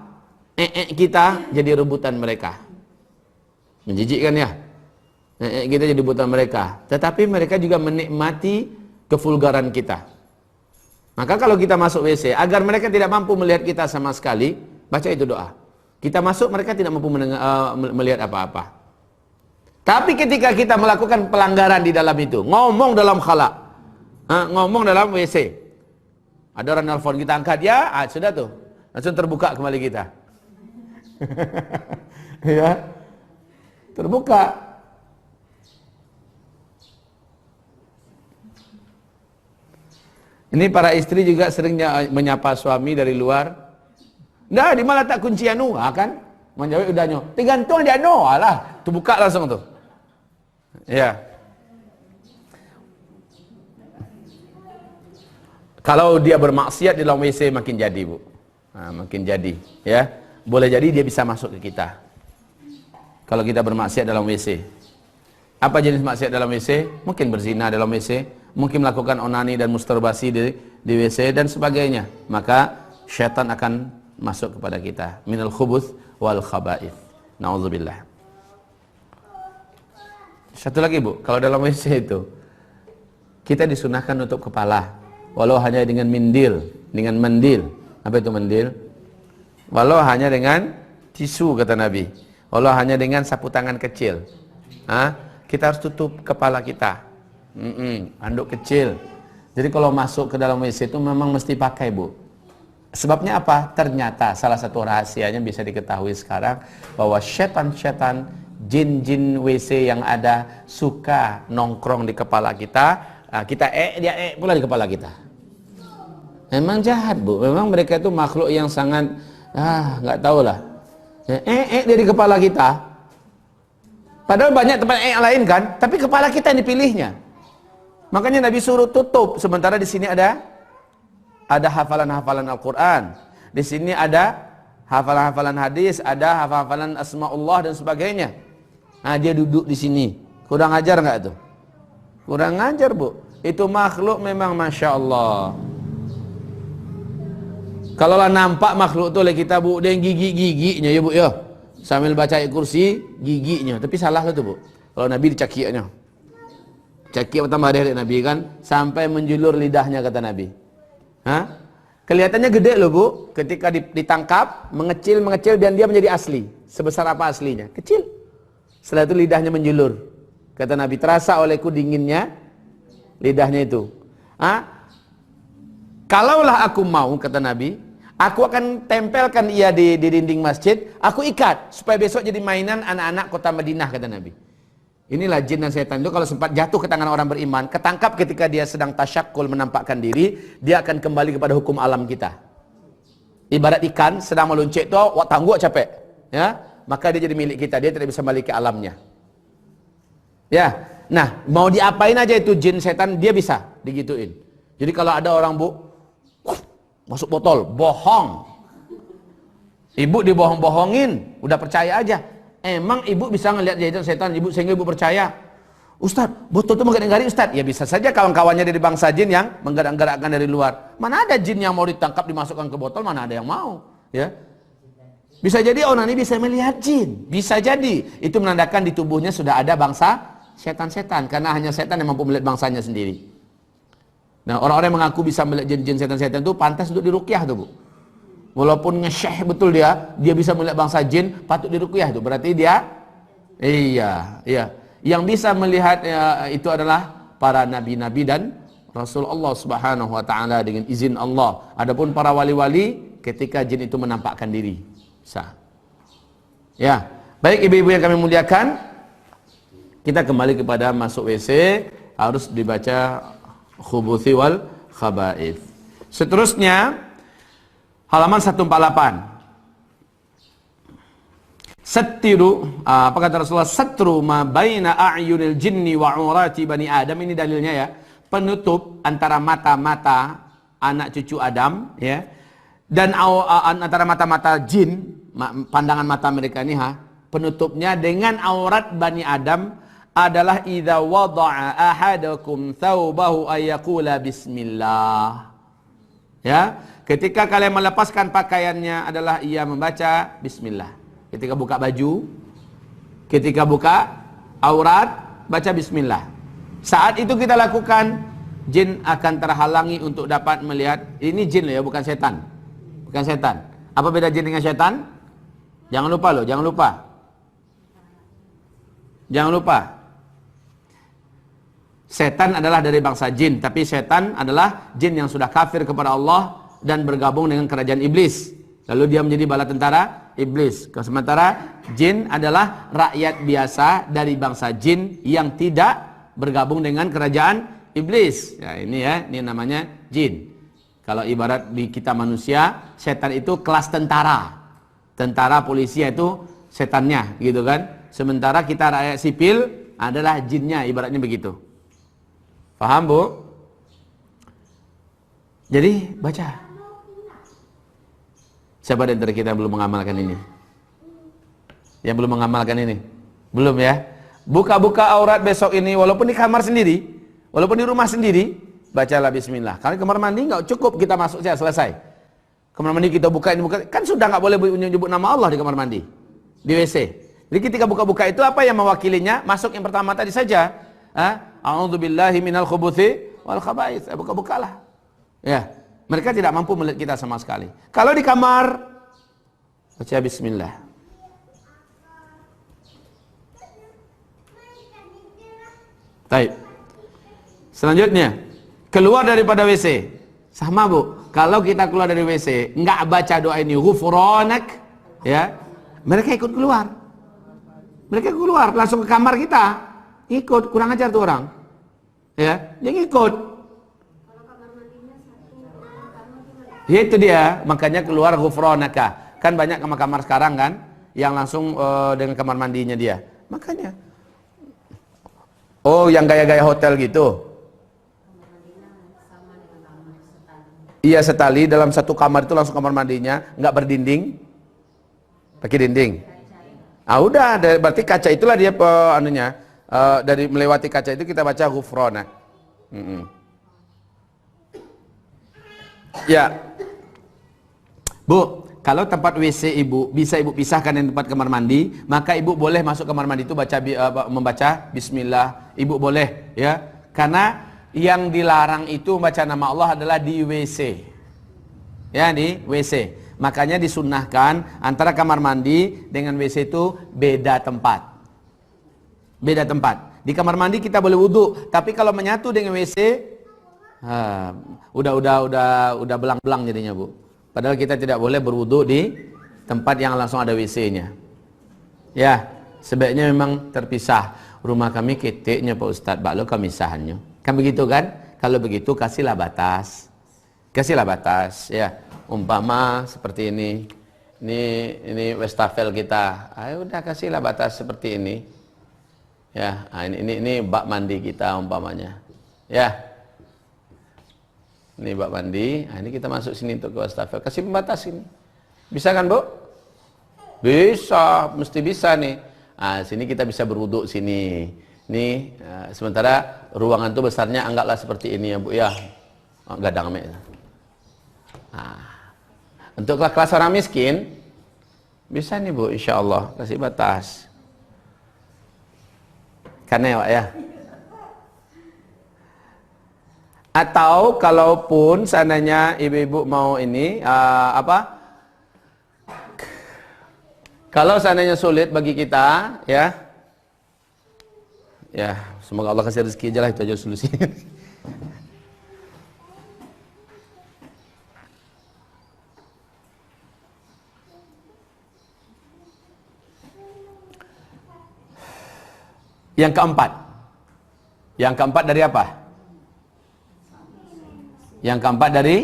kita jadi rebutan mereka. Menjijikkan ya. Kita jadi rebutan mereka. Tetapi mereka juga menikmati kevulgaran kita. Maka kalau kita masuk WC, agar mereka tidak mampu melihat kita sama sekali, baca itu doa. Kita masuk, mereka tidak mampu melihat apa-apa. Tapi ketika kita melakukan pelanggaran di dalam itu, ngomong dalam khala, ngomong dalam WC, ada orang nelfon, kita angkat, ya, sudah tuh, langsung terbuka kembali kita. Ya, terbuka. Ini para istri juga sering menyapa suami dari luar. Nah, di mana tak kunci anu, kan? Menjawab udah nyo. Tergantung dia no, alah, terbuka langsung tuh. Ya. Kalau dia bermaksiat di dalam WC makin jadi, Bu. Nah, makin jadi, ya. Boleh jadi dia bisa masuk ke kita. Kalau kita bermaksiat dalam WC. Apa jenis maksiat dalam WC? Mungkin berzina dalam WC, mungkin melakukan onani dan masturbasi di WC dan sebagainya. Maka syaitan akan masuk kepada kita. Minal khubuth wal khaba'ith. Nauzubillah. Satu lagi, Bu, kalau dalam WC itu kita disunahkan untuk kepala, walau hanya dengan mendil. Apa itu mendil? Walau hanya dengan tisu, kata Nabi. Walau hanya dengan sapu tangan kecil. Kita harus tutup kepala kita. Anduk kecil. Jadi kalau masuk ke dalam WC itu memang mesti pakai, Bu. Sebabnya apa? Ternyata salah satu rahasianya bisa diketahui sekarang, bahwa setan-setan, jin-jin WC yang ada suka nongkrong di kepala kita. Kita dia pula di kepala kita. Memang jahat, Bu. Memang mereka itu makhluk yang sangat nggak tahu lah. Dia di kepala kita. Padahal banyak tempat lain kan, tapi kepala kita yang dipilihnya. Makanya Nabi suruh tutup. Sementara di sini ada hafalan-hafalan Al-Quran. Di sini ada hafalan-hafalan hadis, ada hafalan asmaullah dan sebagainya. Dia duduk di sini. Kurang ajar nggak tuh? Kurang ajar, Bu. Itu makhluk memang Masya Allah. Kalau lah nampak makhluk tuh oleh kita, Bu, dia gigi-giginya ya, Bu, ya. Sambil baca ayat kursi, giginya. Tapi salah lah tuh, Bu. Kalau Nabi dicakiknya. Cakik pertama dari Nabi kan, sampai menjulur lidahnya, kata Nabi. Kelihatannya gede loh, Bu. Ketika ditangkap, mengecil dan dia menjadi asli. Sebesar apa aslinya? Kecil. Setelah itu lidahnya menjulur. Kata Nabi, terasa olehku dinginnya lidahnya itu. Kalaulah aku mau, kata Nabi, aku akan tempelkan ia di dinding masjid, aku ikat supaya besok jadi mainan anak-anak kota Madinah, kata Nabi. Inilah jin dan setan itu kalau sempat jatuh ke tangan orang beriman, ketangkap ketika dia sedang tasyakul menampakkan diri, dia akan kembali kepada hukum alam kita. Ibarat ikan sedang meluncik tuh, tangguh capek, ya, maka dia jadi milik kita, dia tidak bisa balik ke alamnya. Ya, nah mau diapain aja itu jin setan dia bisa digituin. Jadi kalau ada orang, Bu, masuk botol, bohong. Ibu dibohong-bohongin, udah percaya aja. Emang ibu bisa ngelihat jahitan setan ibu sehingga ibu percaya? Ustaz, botol itu menggaring-garing, Ustaz. Ya bisa saja kawan-kawannya dari bangsa jin yang menggerak-gerakkan dari luar. Mana ada jin yang mau ditangkap dimasukkan ke botol, mana ada yang mau, ya. Bisa jadi onani bisa melihat jin, bisa jadi itu menandakan di tubuhnya sudah ada bangsa setan-setan, karena hanya setan yang mampu melihat bangsanya sendiri. Nah, orang-orang yang mengaku bisa melihat jin-jin setan-setan itu pantas untuk diruqyah tuh, Bu. walaupun nge-syekh betul dia bisa melihat bangsa jin, patut diruqyah itu. Berarti dia iya. Yang bisa melihat itu adalah para nabi-nabi dan Rasul Allah Subhanahu wa taala dengan izin Allah. Adapun para wali-wali ketika jin itu menampakkan diri. Sah. Ya. Baik ibu-ibu yang kami muliakan, kita kembali kepada masuk WC harus dibaca khubuthi wal khaba'ith. Seterusnya halaman 148. Sattiru, apa kata Rasulullah? Satru ma baina a'yunil jinni wa urati bani Adam. Ini dalilnya ya. Penutup antara mata-mata anak cucu Adam ya, dan antara mata-mata jin, pandangan mata mereka ini penutupnya dengan aurat bani Adam adalah idza wada'a ahadakum thawbahu ayyaqula bismillah. Ya, ketika kalian melepaskan pakaiannya adalah ia membaca bismillah. Ketika buka baju, ketika buka aurat, baca bismillah. Saat itu kita lakukan, jin akan terhalangi untuk dapat melihat. Ini jin loh ya, bukan setan. Bukan setan. Apa beda jin dengan setan? Jangan lupa loh, jangan lupa. Jangan lupa. Setan adalah dari bangsa jin, tapi setan adalah jin yang sudah kafir kepada Allah dan bergabung dengan kerajaan iblis. Lalu dia menjadi bala tentara iblis. Sementara jin adalah rakyat biasa dari bangsa jin yang tidak bergabung dengan kerajaan iblis. Ya, ini namanya jin. Kalau ibarat di kita manusia, setan itu kelas tentara. Tentara, polisi itu setannya, gitu kan. Sementara kita rakyat sipil adalah jinnya, ibaratnya begitu. Paham, Bu? Jadi, baca. Siapa di antara kita yang belum mengamalkan ini? Yang belum mengamalkan ini? Belum ya? Buka-buka aurat besok ini, walaupun di kamar sendiri, walaupun di rumah sendiri, bacalah bismillah. Kalau kamar mandi nggak cukup kita masuk saja selesai. Kamar mandi kita buka ini buka, kan sudah nggak boleh menyebut nama Allah di kamar mandi, di WC. Jadi ketika buka-buka itu apa yang mewakilinya? Masuk yang pertama tadi saja. A'udzubillahi minal khubuthi wal khaba'ith. Buka-bukalah. Ya. Mereka tidak mampu melihat kita sama sekali. Kalau di kamar, baca bismillah. Baik. Selanjutnya, keluar daripada WC. Sama, Bu. Kalau kita keluar dari WC, enggak baca doa ini, ghufranak, ya. Mereka ikut keluar. Mereka keluar langsung ke kamar kita. Ikut, kurang ajar tuh orang. Ya, dia ngikut. Itu dia, makanya keluar ghufranaka. Kan banyak kamar-kamar sekarang kan yang langsung dengan kamar mandinya dia. Makanya. Oh, yang gaya-gaya hotel gitu. Iya, setali dalam satu kamar itu langsung kamar mandinya, nggak berdinding. Pakai dinding. Udah, berarti kaca itulah dia anunya. Dari melewati kaca itu kita baca ghufranak. Ya. Bu, kalau tempat WC ibu bisa ibu pisahkan dengan tempat kamar mandi, maka ibu boleh masuk kamar mandi itu membaca bismillah. Ibu boleh, ya. Karena yang dilarang itu membaca nama Allah adalah di WC. Ya, di WC. Makanya disunnahkan antara kamar mandi dengan WC itu beda tempat. Beda tempat. Di kamar mandi kita boleh wudhu, tapi kalau menyatu dengan WC, udah belang-belang jadinya, Bu. Padahal kita tidak boleh berwudu di tempat yang langsung ada WC-nya. Ya, sebaiknya memang terpisah. Rumah kami ketiknya Pak Ustadz, baklo kami sahannya. Kan begitu kan? Kalau begitu kasihlah batas. Kasihlah batas, ya. Umpama seperti ini. Ini wastafel kita. Udah kasihlah batas seperti ini. Ya, ini bak mandi kita umpamanya. Ya. Ini bak mandi, ini kita masuk sini untuk ke wastafel. Kasih pembatas ini. Bisa kan, Bu? Bisa, mesti bisa nih. Sini kita bisa berwuduk sini. Nih, sementara ruangan itu besarnya anggaplah seperti ini ya, Bu ya. Gadang mek. Untuk kelas orang miskin bisa nih, Bu, insya Allah kasih batas. Karena ya, Pak ya. Atau kalaupun seandainya ibu-ibu mau ini Kalau seandainya sulit bagi kita, ya, semoga Allah kasih rezeki aja lah, itu aja solusinya. Yang keempat dari apa? Yang keempat dari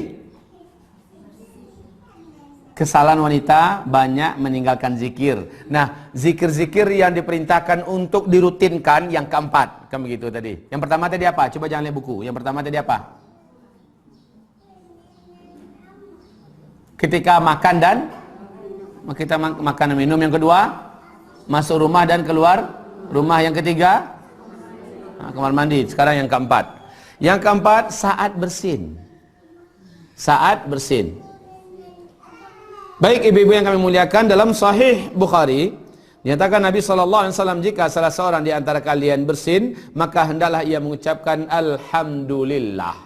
kesalahan wanita banyak meninggalkan zikir. Nah, zikir-zikir yang diperintahkan untuk dirutinkan yang keempat, kan begitu tadi. Yang pertama tadi apa? Coba jangan lihat buku. Yang pertama tadi apa? Ketika makan dan kita makan dan minum. Yang kedua, masuk rumah dan keluar rumah. Yang ketiga, kamar mandi. Sekarang yang keempat. Yang keempat, saat bersin. Saat bersin. Baik ibu-ibu yang kami muliakan, dalam Sahih Bukhari dinyatakan Nabi SAW, jika salah seorang di antara kalian bersin, maka hendaklah ia mengucapkan Alhamdulillah.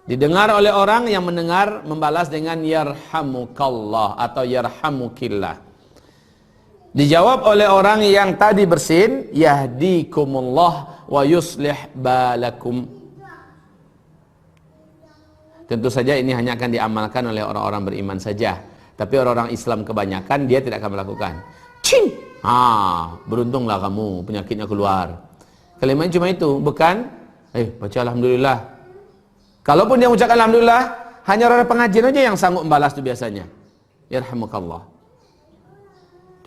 Didengar oleh orang yang mendengar membalas dengan Yarhamukallah atau Yarhamukillah. Dijawab oleh orang yang tadi bersin, Yahdikumullah wa yuslih balakum. Tentu saja ini hanya akan diamalkan oleh orang-orang beriman saja. Tapi orang-orang Islam kebanyakan dia tidak akan melakukan. Cing! Beruntunglah kamu, penyakitnya keluar. Kalimatnya cuma itu, bukan baca Alhamdulillah. Kalaupun dia mengucapkan Alhamdulillah, hanya orang pengajian aja yang sanggup membalas itu biasanya. Yarhamukallah.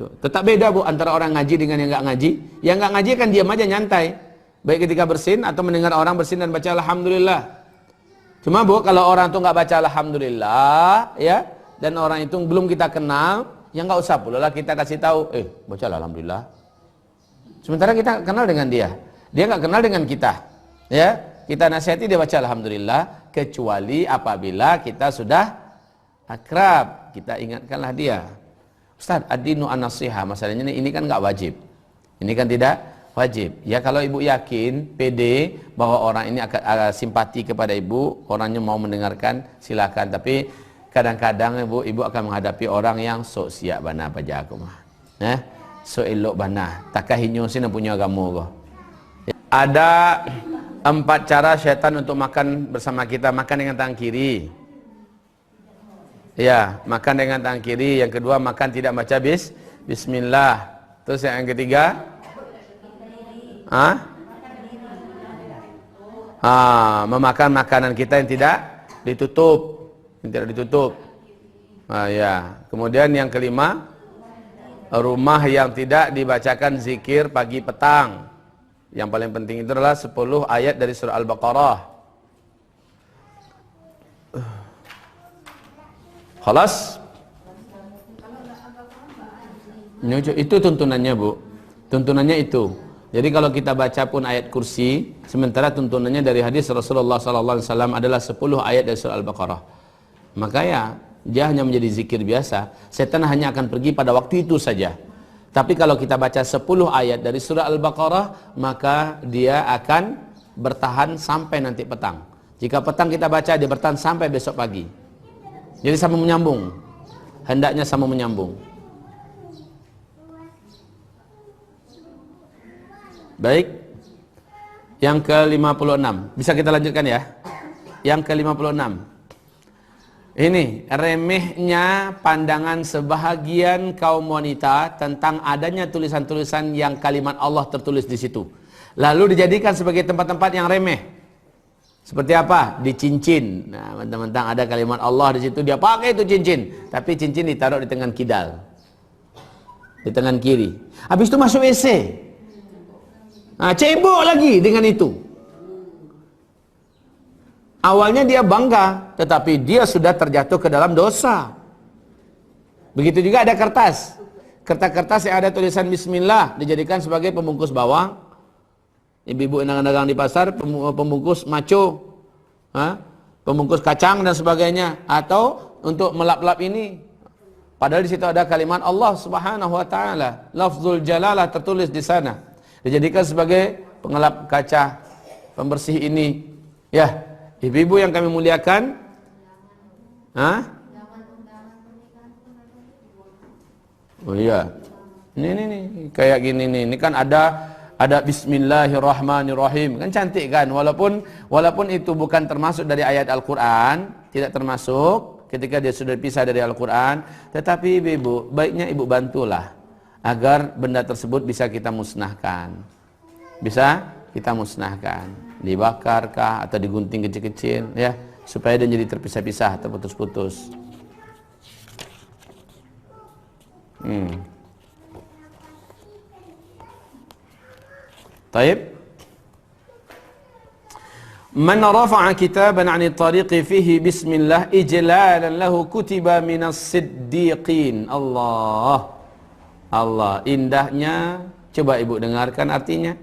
Tuh, tetap beda Bu antara orang ngaji dengan yang enggak ngaji. Yang enggak ngaji kan diam aja nyantai. Baik ketika bersin atau mendengar orang bersin dan baca Alhamdulillah. Cuma Bu, kalau orang tuh enggak baca Alhamdulillah, ya, dan orang itu belum kita kenal, ya nggak usah pula lah kita kasih tahu, bacalah Alhamdulillah. Sementara kita kenal dengan dia nggak kenal dengan kita, ya, kita nasihati dia baca Alhamdulillah, kecuali apabila kita sudah akrab, kita ingatkanlah dia. Ustaz, ad-dinu an-nasihah, masalahnya ini kan nggak wajib, ini kan tidak wajib. Ya kalau ibu yakin, pede bahwa orang ini akan simpati kepada ibu, orangnya mau mendengarkan, silakan. Tapi kadang-kadang ibu akan menghadapi orang yang sok siap bana paja aku mah. Sok elok bana. Takah hinyo sini punya agama kau. Ada 4 cara syaitan untuk makan bersama kita. Makan dengan tangan kiri. Ya, makan dengan tangan kiri. Yang kedua, makan tidak baca bismillah. Terus yang ketiga, memakan makanan kita yang tidak ditutup. Tidak ditutup. Ya. Kemudian yang kelima, rumah yang tidak dibacakan zikir pagi petang. Yang paling penting itu adalah 10 ayat dari surah Al-Baqarah. Khalas? Itu tuntunannya Bu. Tuntunannya itu. Jadi kalau kita baca pun ayat kursi, sementara tuntunannya dari hadis Rasulullah SAW adalah 10 ayat dari surah Al-Baqarah. Maka ya, dia hanya menjadi zikir biasa. Setan hanya akan pergi pada waktu itu saja. Tapi kalau kita baca 10 ayat dari surah Al-Baqarah, maka dia akan bertahan sampai nanti petang. Jika petang kita baca, dia bertahan sampai besok pagi. Jadi sama menyambung. Hendaknya sama menyambung. Baik. Yang ke-56. Bisa kita lanjutkan ya? Yang ke-56. Ini remehnya pandangan sebahagian kaum wanita tentang adanya tulisan-tulisan yang kalimat Allah tertulis di situ. Lalu dijadikan sebagai tempat-tempat yang remeh. Seperti apa? Di cincin. Nah, mentang-mentang ada kalimat Allah di situ, dia pakai itu cincin. Tapi cincin ditaruh di tangan kidal. Di tangan kiri. Habis itu masuk WC. Nah, cebok lagi dengan itu. Awalnya dia bangga, tetapi dia sudah terjatuh ke dalam dosa. Begitu juga ada kertas. Kertas-kertas yang ada tulisan bismillah dijadikan sebagai pembungkus bawang. Ibu-ibu yang dagang di pasar, pembungkus maco, pembungkus kacang dan sebagainya. Atau untuk melap-lap ini. Padahal di situ ada kalimat Allah Subhanahu wa taala. Lafzul jalalah tertulis di sana. Dijadikan sebagai pengelap kaca, pembersih ini. Ya. Ibu-ibu yang kami muliakan, Oh iya. Ini kayak gini nih. Ini kan ada Bismillahirrahmanirrahim. Kan cantik kan? Walaupun itu bukan termasuk dari ayat Al-Qur'an, tidak termasuk ketika dia sudah pisah dari Al-Quran, tetapi ibu, baiknya ibu bantulah agar benda tersebut bisa kita musnahkan. Bisa kita musnahkan, dibakarkah atau digunting kecil-kecil, ya, supaya dia jadi terpisah-pisah, terputus-putus. Taib. Man rafa'a kitaban 'ani tariqi fihi bismillah ijlalan lahu kutiba minas siddiqin. Allah indahnya. Coba ibu dengarkan artinya.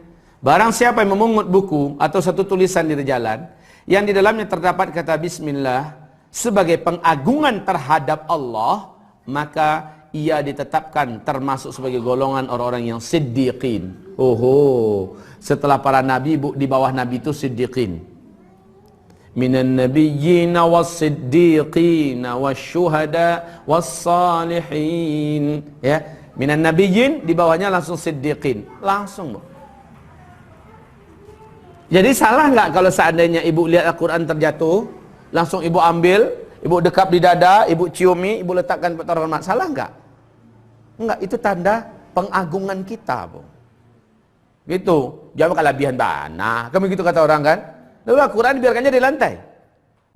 Barang siapa yang memungut buku atau satu tulisan di jalan yang di dalamnya terdapat kata bismillah sebagai pengagungan terhadap Allah, maka ia ditetapkan termasuk sebagai golongan orang-orang yang siddiqin. Setelah para nabi, di bawah nabi itu siddiqin. Minan nabiyyina was-siddiqina wasyuhada was-salihin. Ya, minan nabiyyin di bawahnya langsung siddiqin. Langsung, Bu. Jadi salah nggak kalau seandainya ibu lihat Al-Quran terjatuh, langsung ibu ambil, ibu dekap di dada, ibu ciumi, ibu letakkan pada hormat. Salah nggak? Enggak, itu tanda pengagungan kita, Bu. Gitu. Jangan kelebihan bana. Kamu gitu kata orang kan? Lalu Al-Quran biarkannya di lantai.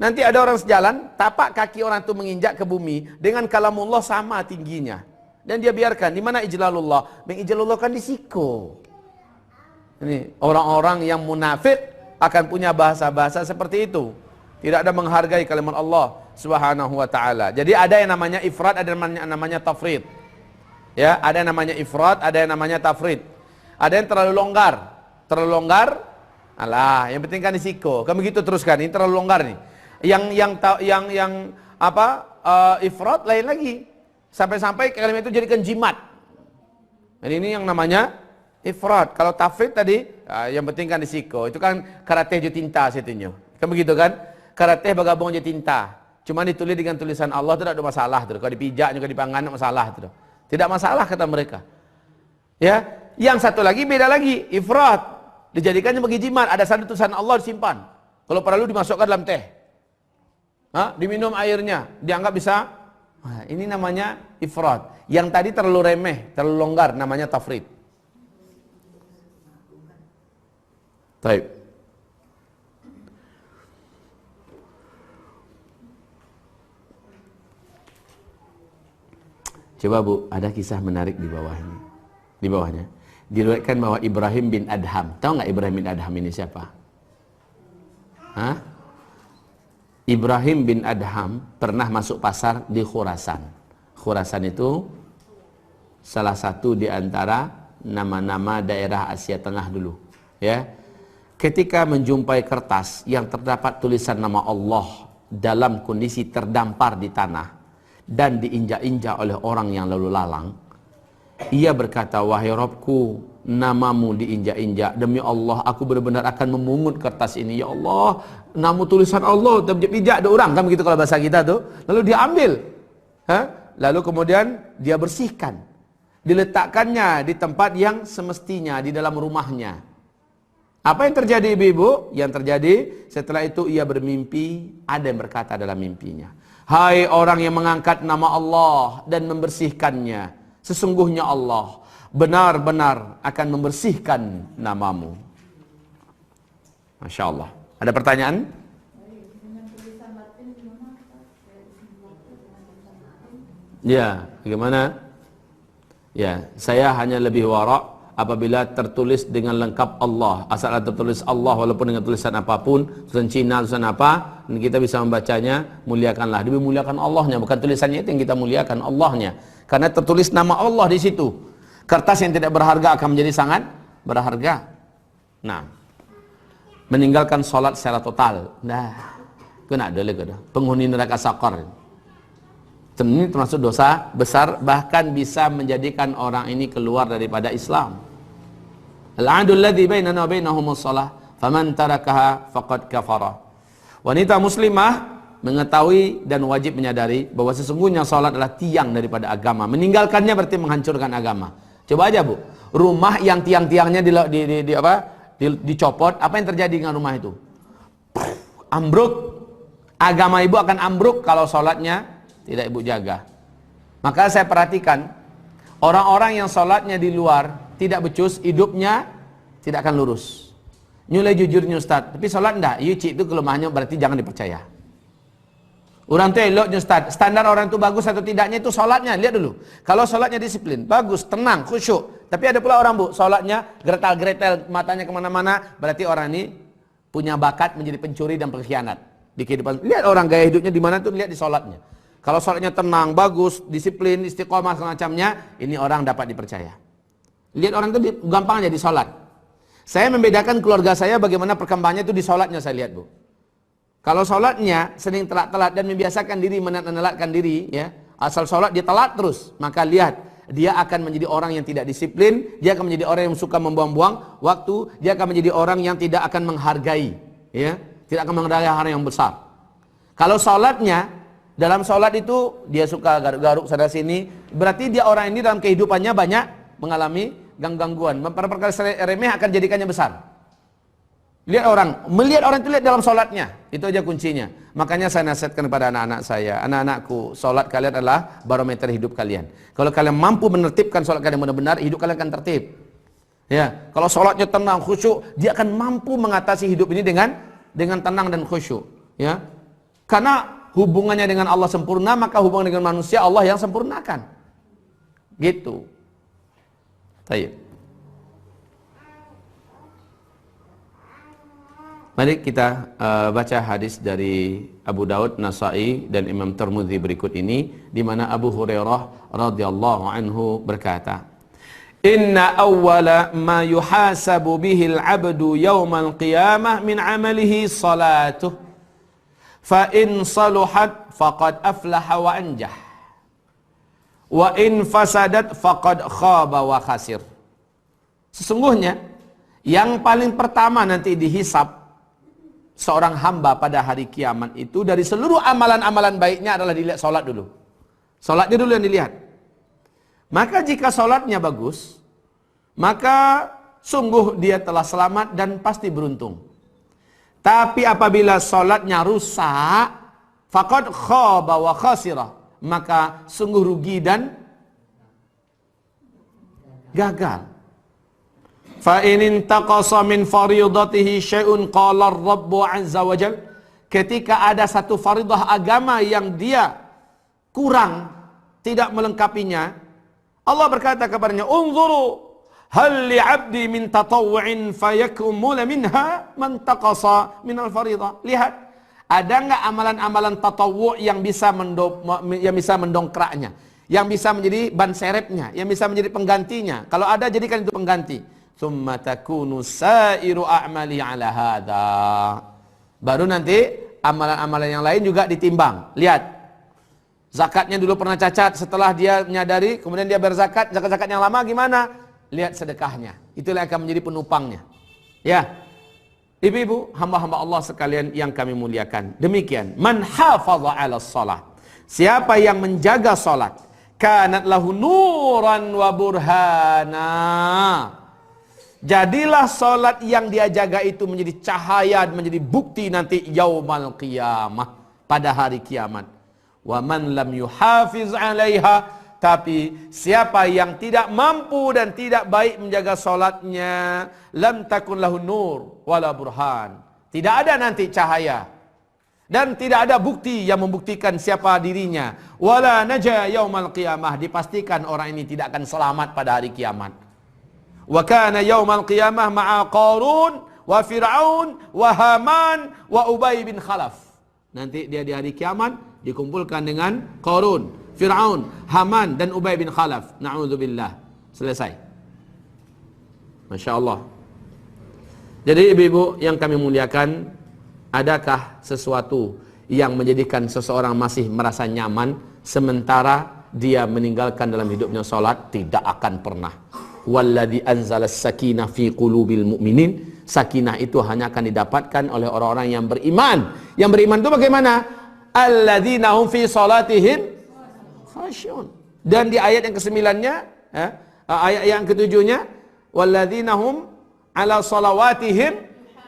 Nanti ada orang sejalan, tapak kaki orang itu menginjak ke bumi dengan kalamullah sama tingginya. Dan dia biarkan. Di mana ijlalullah? Ijlalullah kan di siku. Ini orang-orang yang munafik akan punya bahasa-bahasa seperti itu. Tidak ada menghargai kalimat Allah Subhanahu wa taala. Jadi ada yang namanya ifrat, ada yang namanya tafrid. Ya, ada yang namanya ifrat, ada yang namanya tafrid. Ada yang terlalu longgar. Terlalu longgar, alah, yang penting kan risiko. Kamu gitu teruskan, ini terlalu longgar nih. Yang ifrat lain lagi. Sampai-sampai kalimat itu jadikan jimat. Dan ini yang namanya ifrat. Kalau tafrid tadi, yang penting kan risiko. Itu kan karate jo tinta situnya. Kamu gitu kan? Karate bergabung jo tinta. Cuma ditulis dengan tulisan Allah, tidak ada masalah tuh. Kalau dipijak juga dipangan tidak masalah tuh. Tidak masalah kata mereka. Ya, yang satu lagi beda lagi, ifrat. Dijadikannya sebagai jimat, ada satu tulisan Allah disimpan. Kalau perlu dimasukkan dalam teh. Diminum airnya, dianggap bisa. Nah, ini namanya ifrat. Yang tadi terlalu remeh, terlalu longgar, namanya tafrid. Baik. Coba Bu, ada kisah menarik di bawahnya. Di bawahnya. Diriwayatkan bahwa Ibrahim bin Adham. Tahu nggak Ibrahim bin Adham ini siapa? Ibrahim bin Adham pernah masuk pasar di Khurasan. Khurasan itu salah satu di antara nama-nama daerah Asia Tengah dulu. Ya, ketika menjumpai kertas yang terdapat tulisan nama Allah dalam kondisi terdampar di tanah dan diinjak-injak oleh orang yang lalu lalang, ia berkata, wahai Rabbku, namamu diinjak-injak. Demi Allah, aku benar-benar akan memungut kertas ini. Ya Allah, nama tulisan Allah terpijak ada orang, kan begitu kalau bahasa kita tuh. Lalu dia ambil, lalu kemudian dia bersihkan, diletakkannya di tempat yang semestinya di dalam rumahnya. Apa yang terjadi ibu-ibu? Yang terjadi setelah itu ia bermimpi. Ada yang berkata dalam mimpinya, hai orang yang mengangkat nama Allah dan membersihkannya, sesungguhnya Allah benar-benar akan membersihkan namamu. Masya Allah. Ada pertanyaan? Ya, bagaimana? Ya, saya hanya lebih warak apabila tertulis dengan lengkap Allah. Asal ada tertulis Allah walaupun dengan tulisan apapun, tulisan Cina, tulisan apa, dan kita bisa membacanya, muliakanlah. Lebih muliakan Allahnya, bukan tulisannya itu yang kita muliakan, Allahnya. Karena tertulis nama Allah di situ. Kertas yang tidak berharga akan menjadi sangat berharga. Nah, meninggalkan sholat secara total. Nah, kena ada lagi dah. Penghuni neraka sakar. Ini termasuk dosa besar, bahkan bisa menjadikan orang ini keluar daripada Islam. Al-'adul ladzi bainana wa bainahumus shalah, faman tarakaha faqad kafara. Wanita muslimah mengetahui dan wajib menyadari bahwa sesungguhnya salat adalah tiang daripada agama. Meninggalkannya berarti menghancurkan agama. Coba aja Bu, rumah yang tiang-tiangnya dicopot, apa yang terjadi dengan rumah itu? Ambruk. Agama ibu akan ambruk kalau sholatnya tidak ibu jaga. Maka saya perhatikan orang-orang yang sholatnya di luar tidak becus, hidupnya tidak akan lurus. Nyulai jujurnya Ustaz, tapi sholat enggak, cik itu kelemahannya, berarti jangan dipercaya. Orang itu eloknya Ustaz, standar orang itu bagus atau tidaknya itu sholatnya, lihat dulu. Kalau sholatnya disiplin, bagus, tenang, khusyuk. Tapi ada pula orang Bu, sholatnya gretel-gretel, matanya kemana-mana, berarti orang ini punya bakat menjadi pencuri dan pengkhianat di kehidupan. Lihat orang gaya hidupnya di mana tuh, lihat di sholatnya. Kalau sholatnya tenang, bagus, disiplin, istiqomah semacamnya, ini orang dapat dipercaya. Lihat orang itu gampang jadi sholat. Saya membedakan keluarga saya bagaimana perkembangannya itu di sholatnya saya lihat Bu. Kalau sholatnya sering telat-telat dan membiasakan diri menelatkan diri, ya, asal sholat dia telat terus, maka lihat dia akan menjadi orang yang tidak disiplin, dia akan menjadi orang yang suka membuang-buang waktu, dia akan menjadi orang yang tidak akan menghargai, ya. Tidak akan menghargai hal yang besar. Kalau sholatnya, dalam sholat itu dia suka garuk-garuk sana sini, berarti dia orang ini dalam kehidupannya banyak mengalami gangguan. Perkara remeh akan jadikannya besar. Melihat orang itu lihat dalam sholatnya, itu aja kuncinya. Makanya saya nasihatkan kepada anak-anak saya, anak-anakku, sholat kalian adalah barometer hidup kalian. Kalau kalian mampu menertibkan sholat kalian benar-benar, hidup kalian akan tertib. Ya, kalau sholatnya tenang, khusyuk, dia akan mampu mengatasi hidup ini dengan tenang dan khusyuk, ya. Karena hubungannya dengan Allah sempurna, maka hubungan dengan manusia Allah yang sempurnakan. Gitu. Baik. Mari kita baca hadis dari Abu Daud, Nasai dan Imam Tirmidzi berikut ini, di mana Abu Hurairah radhiyallahu anhu berkata, Inna awwala ma yuhasabu bihi al-'abdu yawmal qiyamah min 'amalihi salatuh. Fa in saluhat faqad aflaha wa anjah. Wa in fasadat faqad khaba wa khasir. Sesungguhnya yang paling pertama nanti dihisab seorang hamba pada hari kiamat itu dari seluruh amalan-amalan baiknya adalah dilihat salat dulu. Salatnya dulu yang dilihat. Maka jika sholatnya bagus, maka sungguh dia telah selamat dan pasti beruntung. Tapi apabila sholatnya rusak, faqad khaba wa khasira, maka sungguh rugi dan gagal. Fa in intaqasa min faridatihi syai'un qala ar-rabbu 'azza wa jalla, ketika ada satu faridah agama yang dia kurang, tidak melengkapinya, Allah berkata kepadanya, "Unzuru hal li'abdi min tatawwu'in fayakumula minha man taqasa minal faridah." Lihat, ada enggak amalan-amalan tatawwu' yang bisa mendongkraknya, yang bisa menjadi ban serepnya, yang bisa menjadi penggantinya. Kalau ada, jadikan itu pengganti. Tsumma takunu sa'iru a'mali 'ala hadza. Baru nanti amalan-amalan yang lain juga ditimbang. Lihat, zakatnya dulu pernah cacat, setelah dia menyadari, kemudian dia berzakat, zakat-zakat yang lama gimana? Lihat sedekahnya, itulah yang akan menjadi penopangnya. Ya, ibu-ibu, hamba-hamba Allah sekalian yang kami muliakan, demikian, man hafadha 'ala shalah, siapa yang menjaga salat, kanat lahu nuran wa burhana, jadilah salat yang dia jaga itu menjadi cahaya, menjadi bukti nanti yaumal qiyamah, pada hari kiamat. Wa man lam yuhafiz 'alaiha, tapi siapa yang tidak mampu dan tidak baik menjaga salatnya, lam takun lahu nur wala burhan, tidak ada nanti cahaya dan tidak ada bukti yang membuktikan siapa dirinya, wala naja yaumal qiyamah, dipastikan orang ini tidak akan selamat pada hari kiamat. Wa kana yaumal qiyamah ma'a Qarun wa Fir'aun wa Haman wa Ubay bin Khalaf, nanti dia di hari kiamat dikumpulkan dengan Qarun, Fir'aun, Haman dan Ubay bin Khalaf. Na'udzubillah. Selesai. Masya Allah. Jadi ibu-ibu yang kami muliakan, adakah sesuatu yang menjadikan seseorang masih merasa nyaman sementara dia meninggalkan dalam hidupnya salat? Tidak akan pernah. Walladzi anzalas sakinah fi qulubil mu'minin. Sakinah itu hanya akan didapatkan oleh orang-orang yang beriman. Yang beriman itu bagaimana? alladzina hum fi salatihim khashi'un. Dan di ayat yang ke-9-nya, ayat yang ke-7-nya, walladzina hum ala salawatihim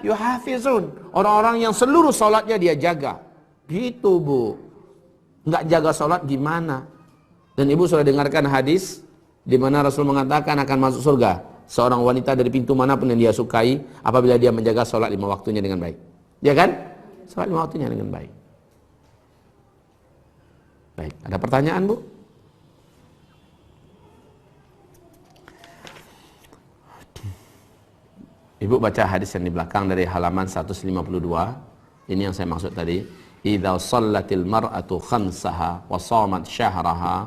yuhafizun. Orang-orang yang seluruh salatnya dia jaga. Gitu, Bu. Enggak jaga salat gimana? Dan Ibu sudah dengarkan hadis di mana Rasul mengatakan akan masuk surga seorang wanita dari pintu manapun yang dia sukai apabila dia menjaga salat 5 waktunya dengan baik. Ya kan? Salat 5 waktunya dengan baik. Baik, ada pertanyaan, Bu? Ibu baca hadis yang di belakang dari halaman 152. Ini yang saya maksud tadi. Idza shallatil mar'atu khamsaha wa shamat syahraha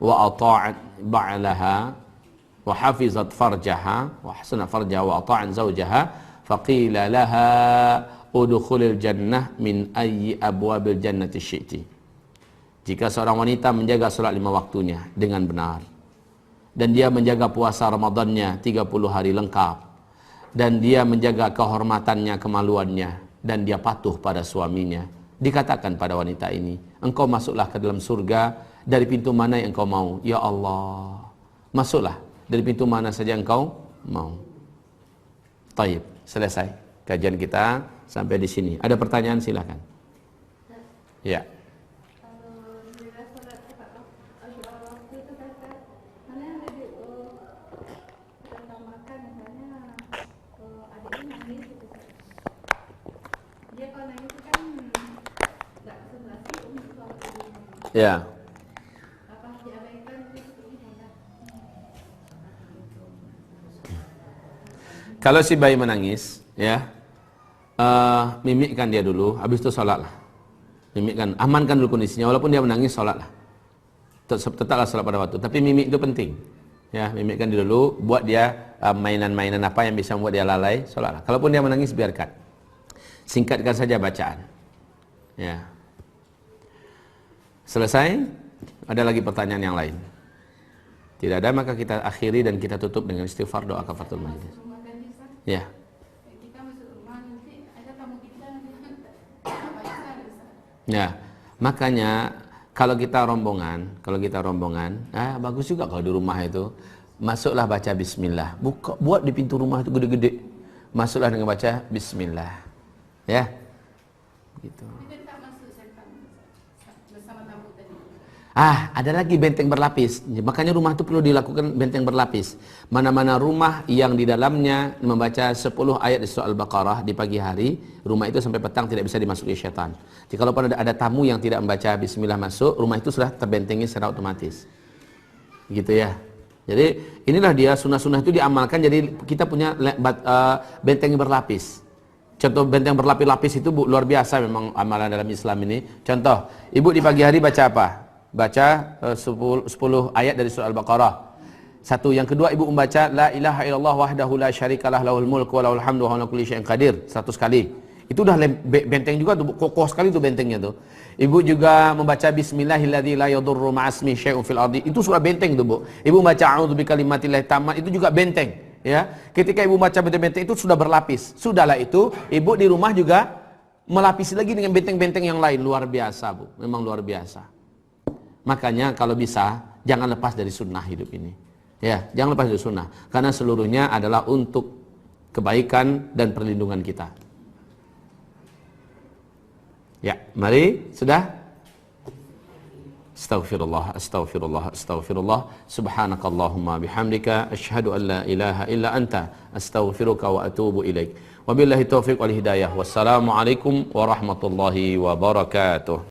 wa ata'at ba'laha wa hafizat farjaha wa ahsanat farjaha wa ata'at zawjaha faqila laha udkhulil jannah min ayyi abwabil jannati syi'ti. Jika seorang wanita menjaga salat 5 waktunya dengan benar dan dia menjaga puasa Ramadannya 30 hari lengkap dan dia menjaga kehormatannya, kemaluannya dan dia patuh pada suaminya, dikatakan pada wanita ini, engkau masuklah ke dalam surga dari pintu mana yang engkau mau. Ya Allah, masuklah dari pintu mana saja engkau mau. Taib, selesai kajian kita sampai di sini. Ada pertanyaan silakan. Ya. Ya. Kalau si bayi menangis, ya, mimikkan dia dulu, habis itu sholatlah. Mimikkan, amankan dulu kondisinya, walaupun dia menangis, sholatlah. Tetaplah sholat pada waktu. Tapi mimik itu penting. Ya, mimikkan dia dulu, buat dia mainan-mainan apa yang bisa membuat dia lalai, sholatlah. Kalaupun dia menangis, biarkan. Singkatkan saja bacaan. Ya. Selesai? Ada lagi pertanyaan yang lain? Tidak ada, maka kita akhiri dan kita tutup dengan istighfar, doa kafaratul majlis. Ya. Ya. Makanya kalau kita rombongan, bagus juga kalau di rumah itu masuklah baca bismillah. Buat di pintu rumah itu gede-gede. Masuklah dengan baca bismillah. Ya. Gitu. Ada lagi benteng berlapis. Makanya rumah itu perlu dilakukan benteng berlapis. Mana-mana rumah yang di dalamnya membaca 10 ayat di surah Al-Baqarah di pagi hari, rumah itu sampai petang tidak bisa dimasuki syaitan. Jadi kalau ada tamu yang tidak membaca bismillah masuk, rumah itu sudah terbentengi secara otomatis. Gitu ya. Jadi inilah dia sunnah-sunnah itu diamalkan, jadi kita punya benteng berlapis. Contoh benteng berlapis-lapis itu, Bu, luar biasa memang amalan dalam Islam ini. Contoh, Ibu di pagi hari baca apa? Baca 10 ayat dari surah Al-Baqarah. Satu, yang kedua Ibu membaca la ilaha illallah wahdahu la syarikalah lahul mulku wa lahul hamdu wa huwa ala kulli syai'in qadir 100 kali. Itu udah benteng juga tuh, kokoh sekali tuh bentengnya tuh. Ibu juga membaca bismillahilladzi la yadurru ma'asmi syai'un fil ardi. Itu sudah benteng tuh, Bu. Ibu baca a'udzu bikalimatillahi tammat, itu juga benteng, ya. Ketika Ibu baca benteng-benteng itu sudah berlapis. Sudahlah itu, Ibu di rumah juga melapisi lagi dengan benteng-benteng yang lain. Luar biasa, Bu. Memang luar biasa. Makanya kalau bisa jangan lepas dari sunnah hidup ini. Ya, jangan lepas dari sunnah. Karena seluruhnya adalah untuk kebaikan dan perlindungan kita. Ya, mari sudah. Astaghfirullah, astaghfirullah, astaghfirullah. Subhanakallahumma bihamdika asyhadu an la ilaha illa anta astaghfiruka wa atubu ilaik. Wabillahi taufiq wal hidayah. Wassalamualaikum warahmatullahi wabarakatuh.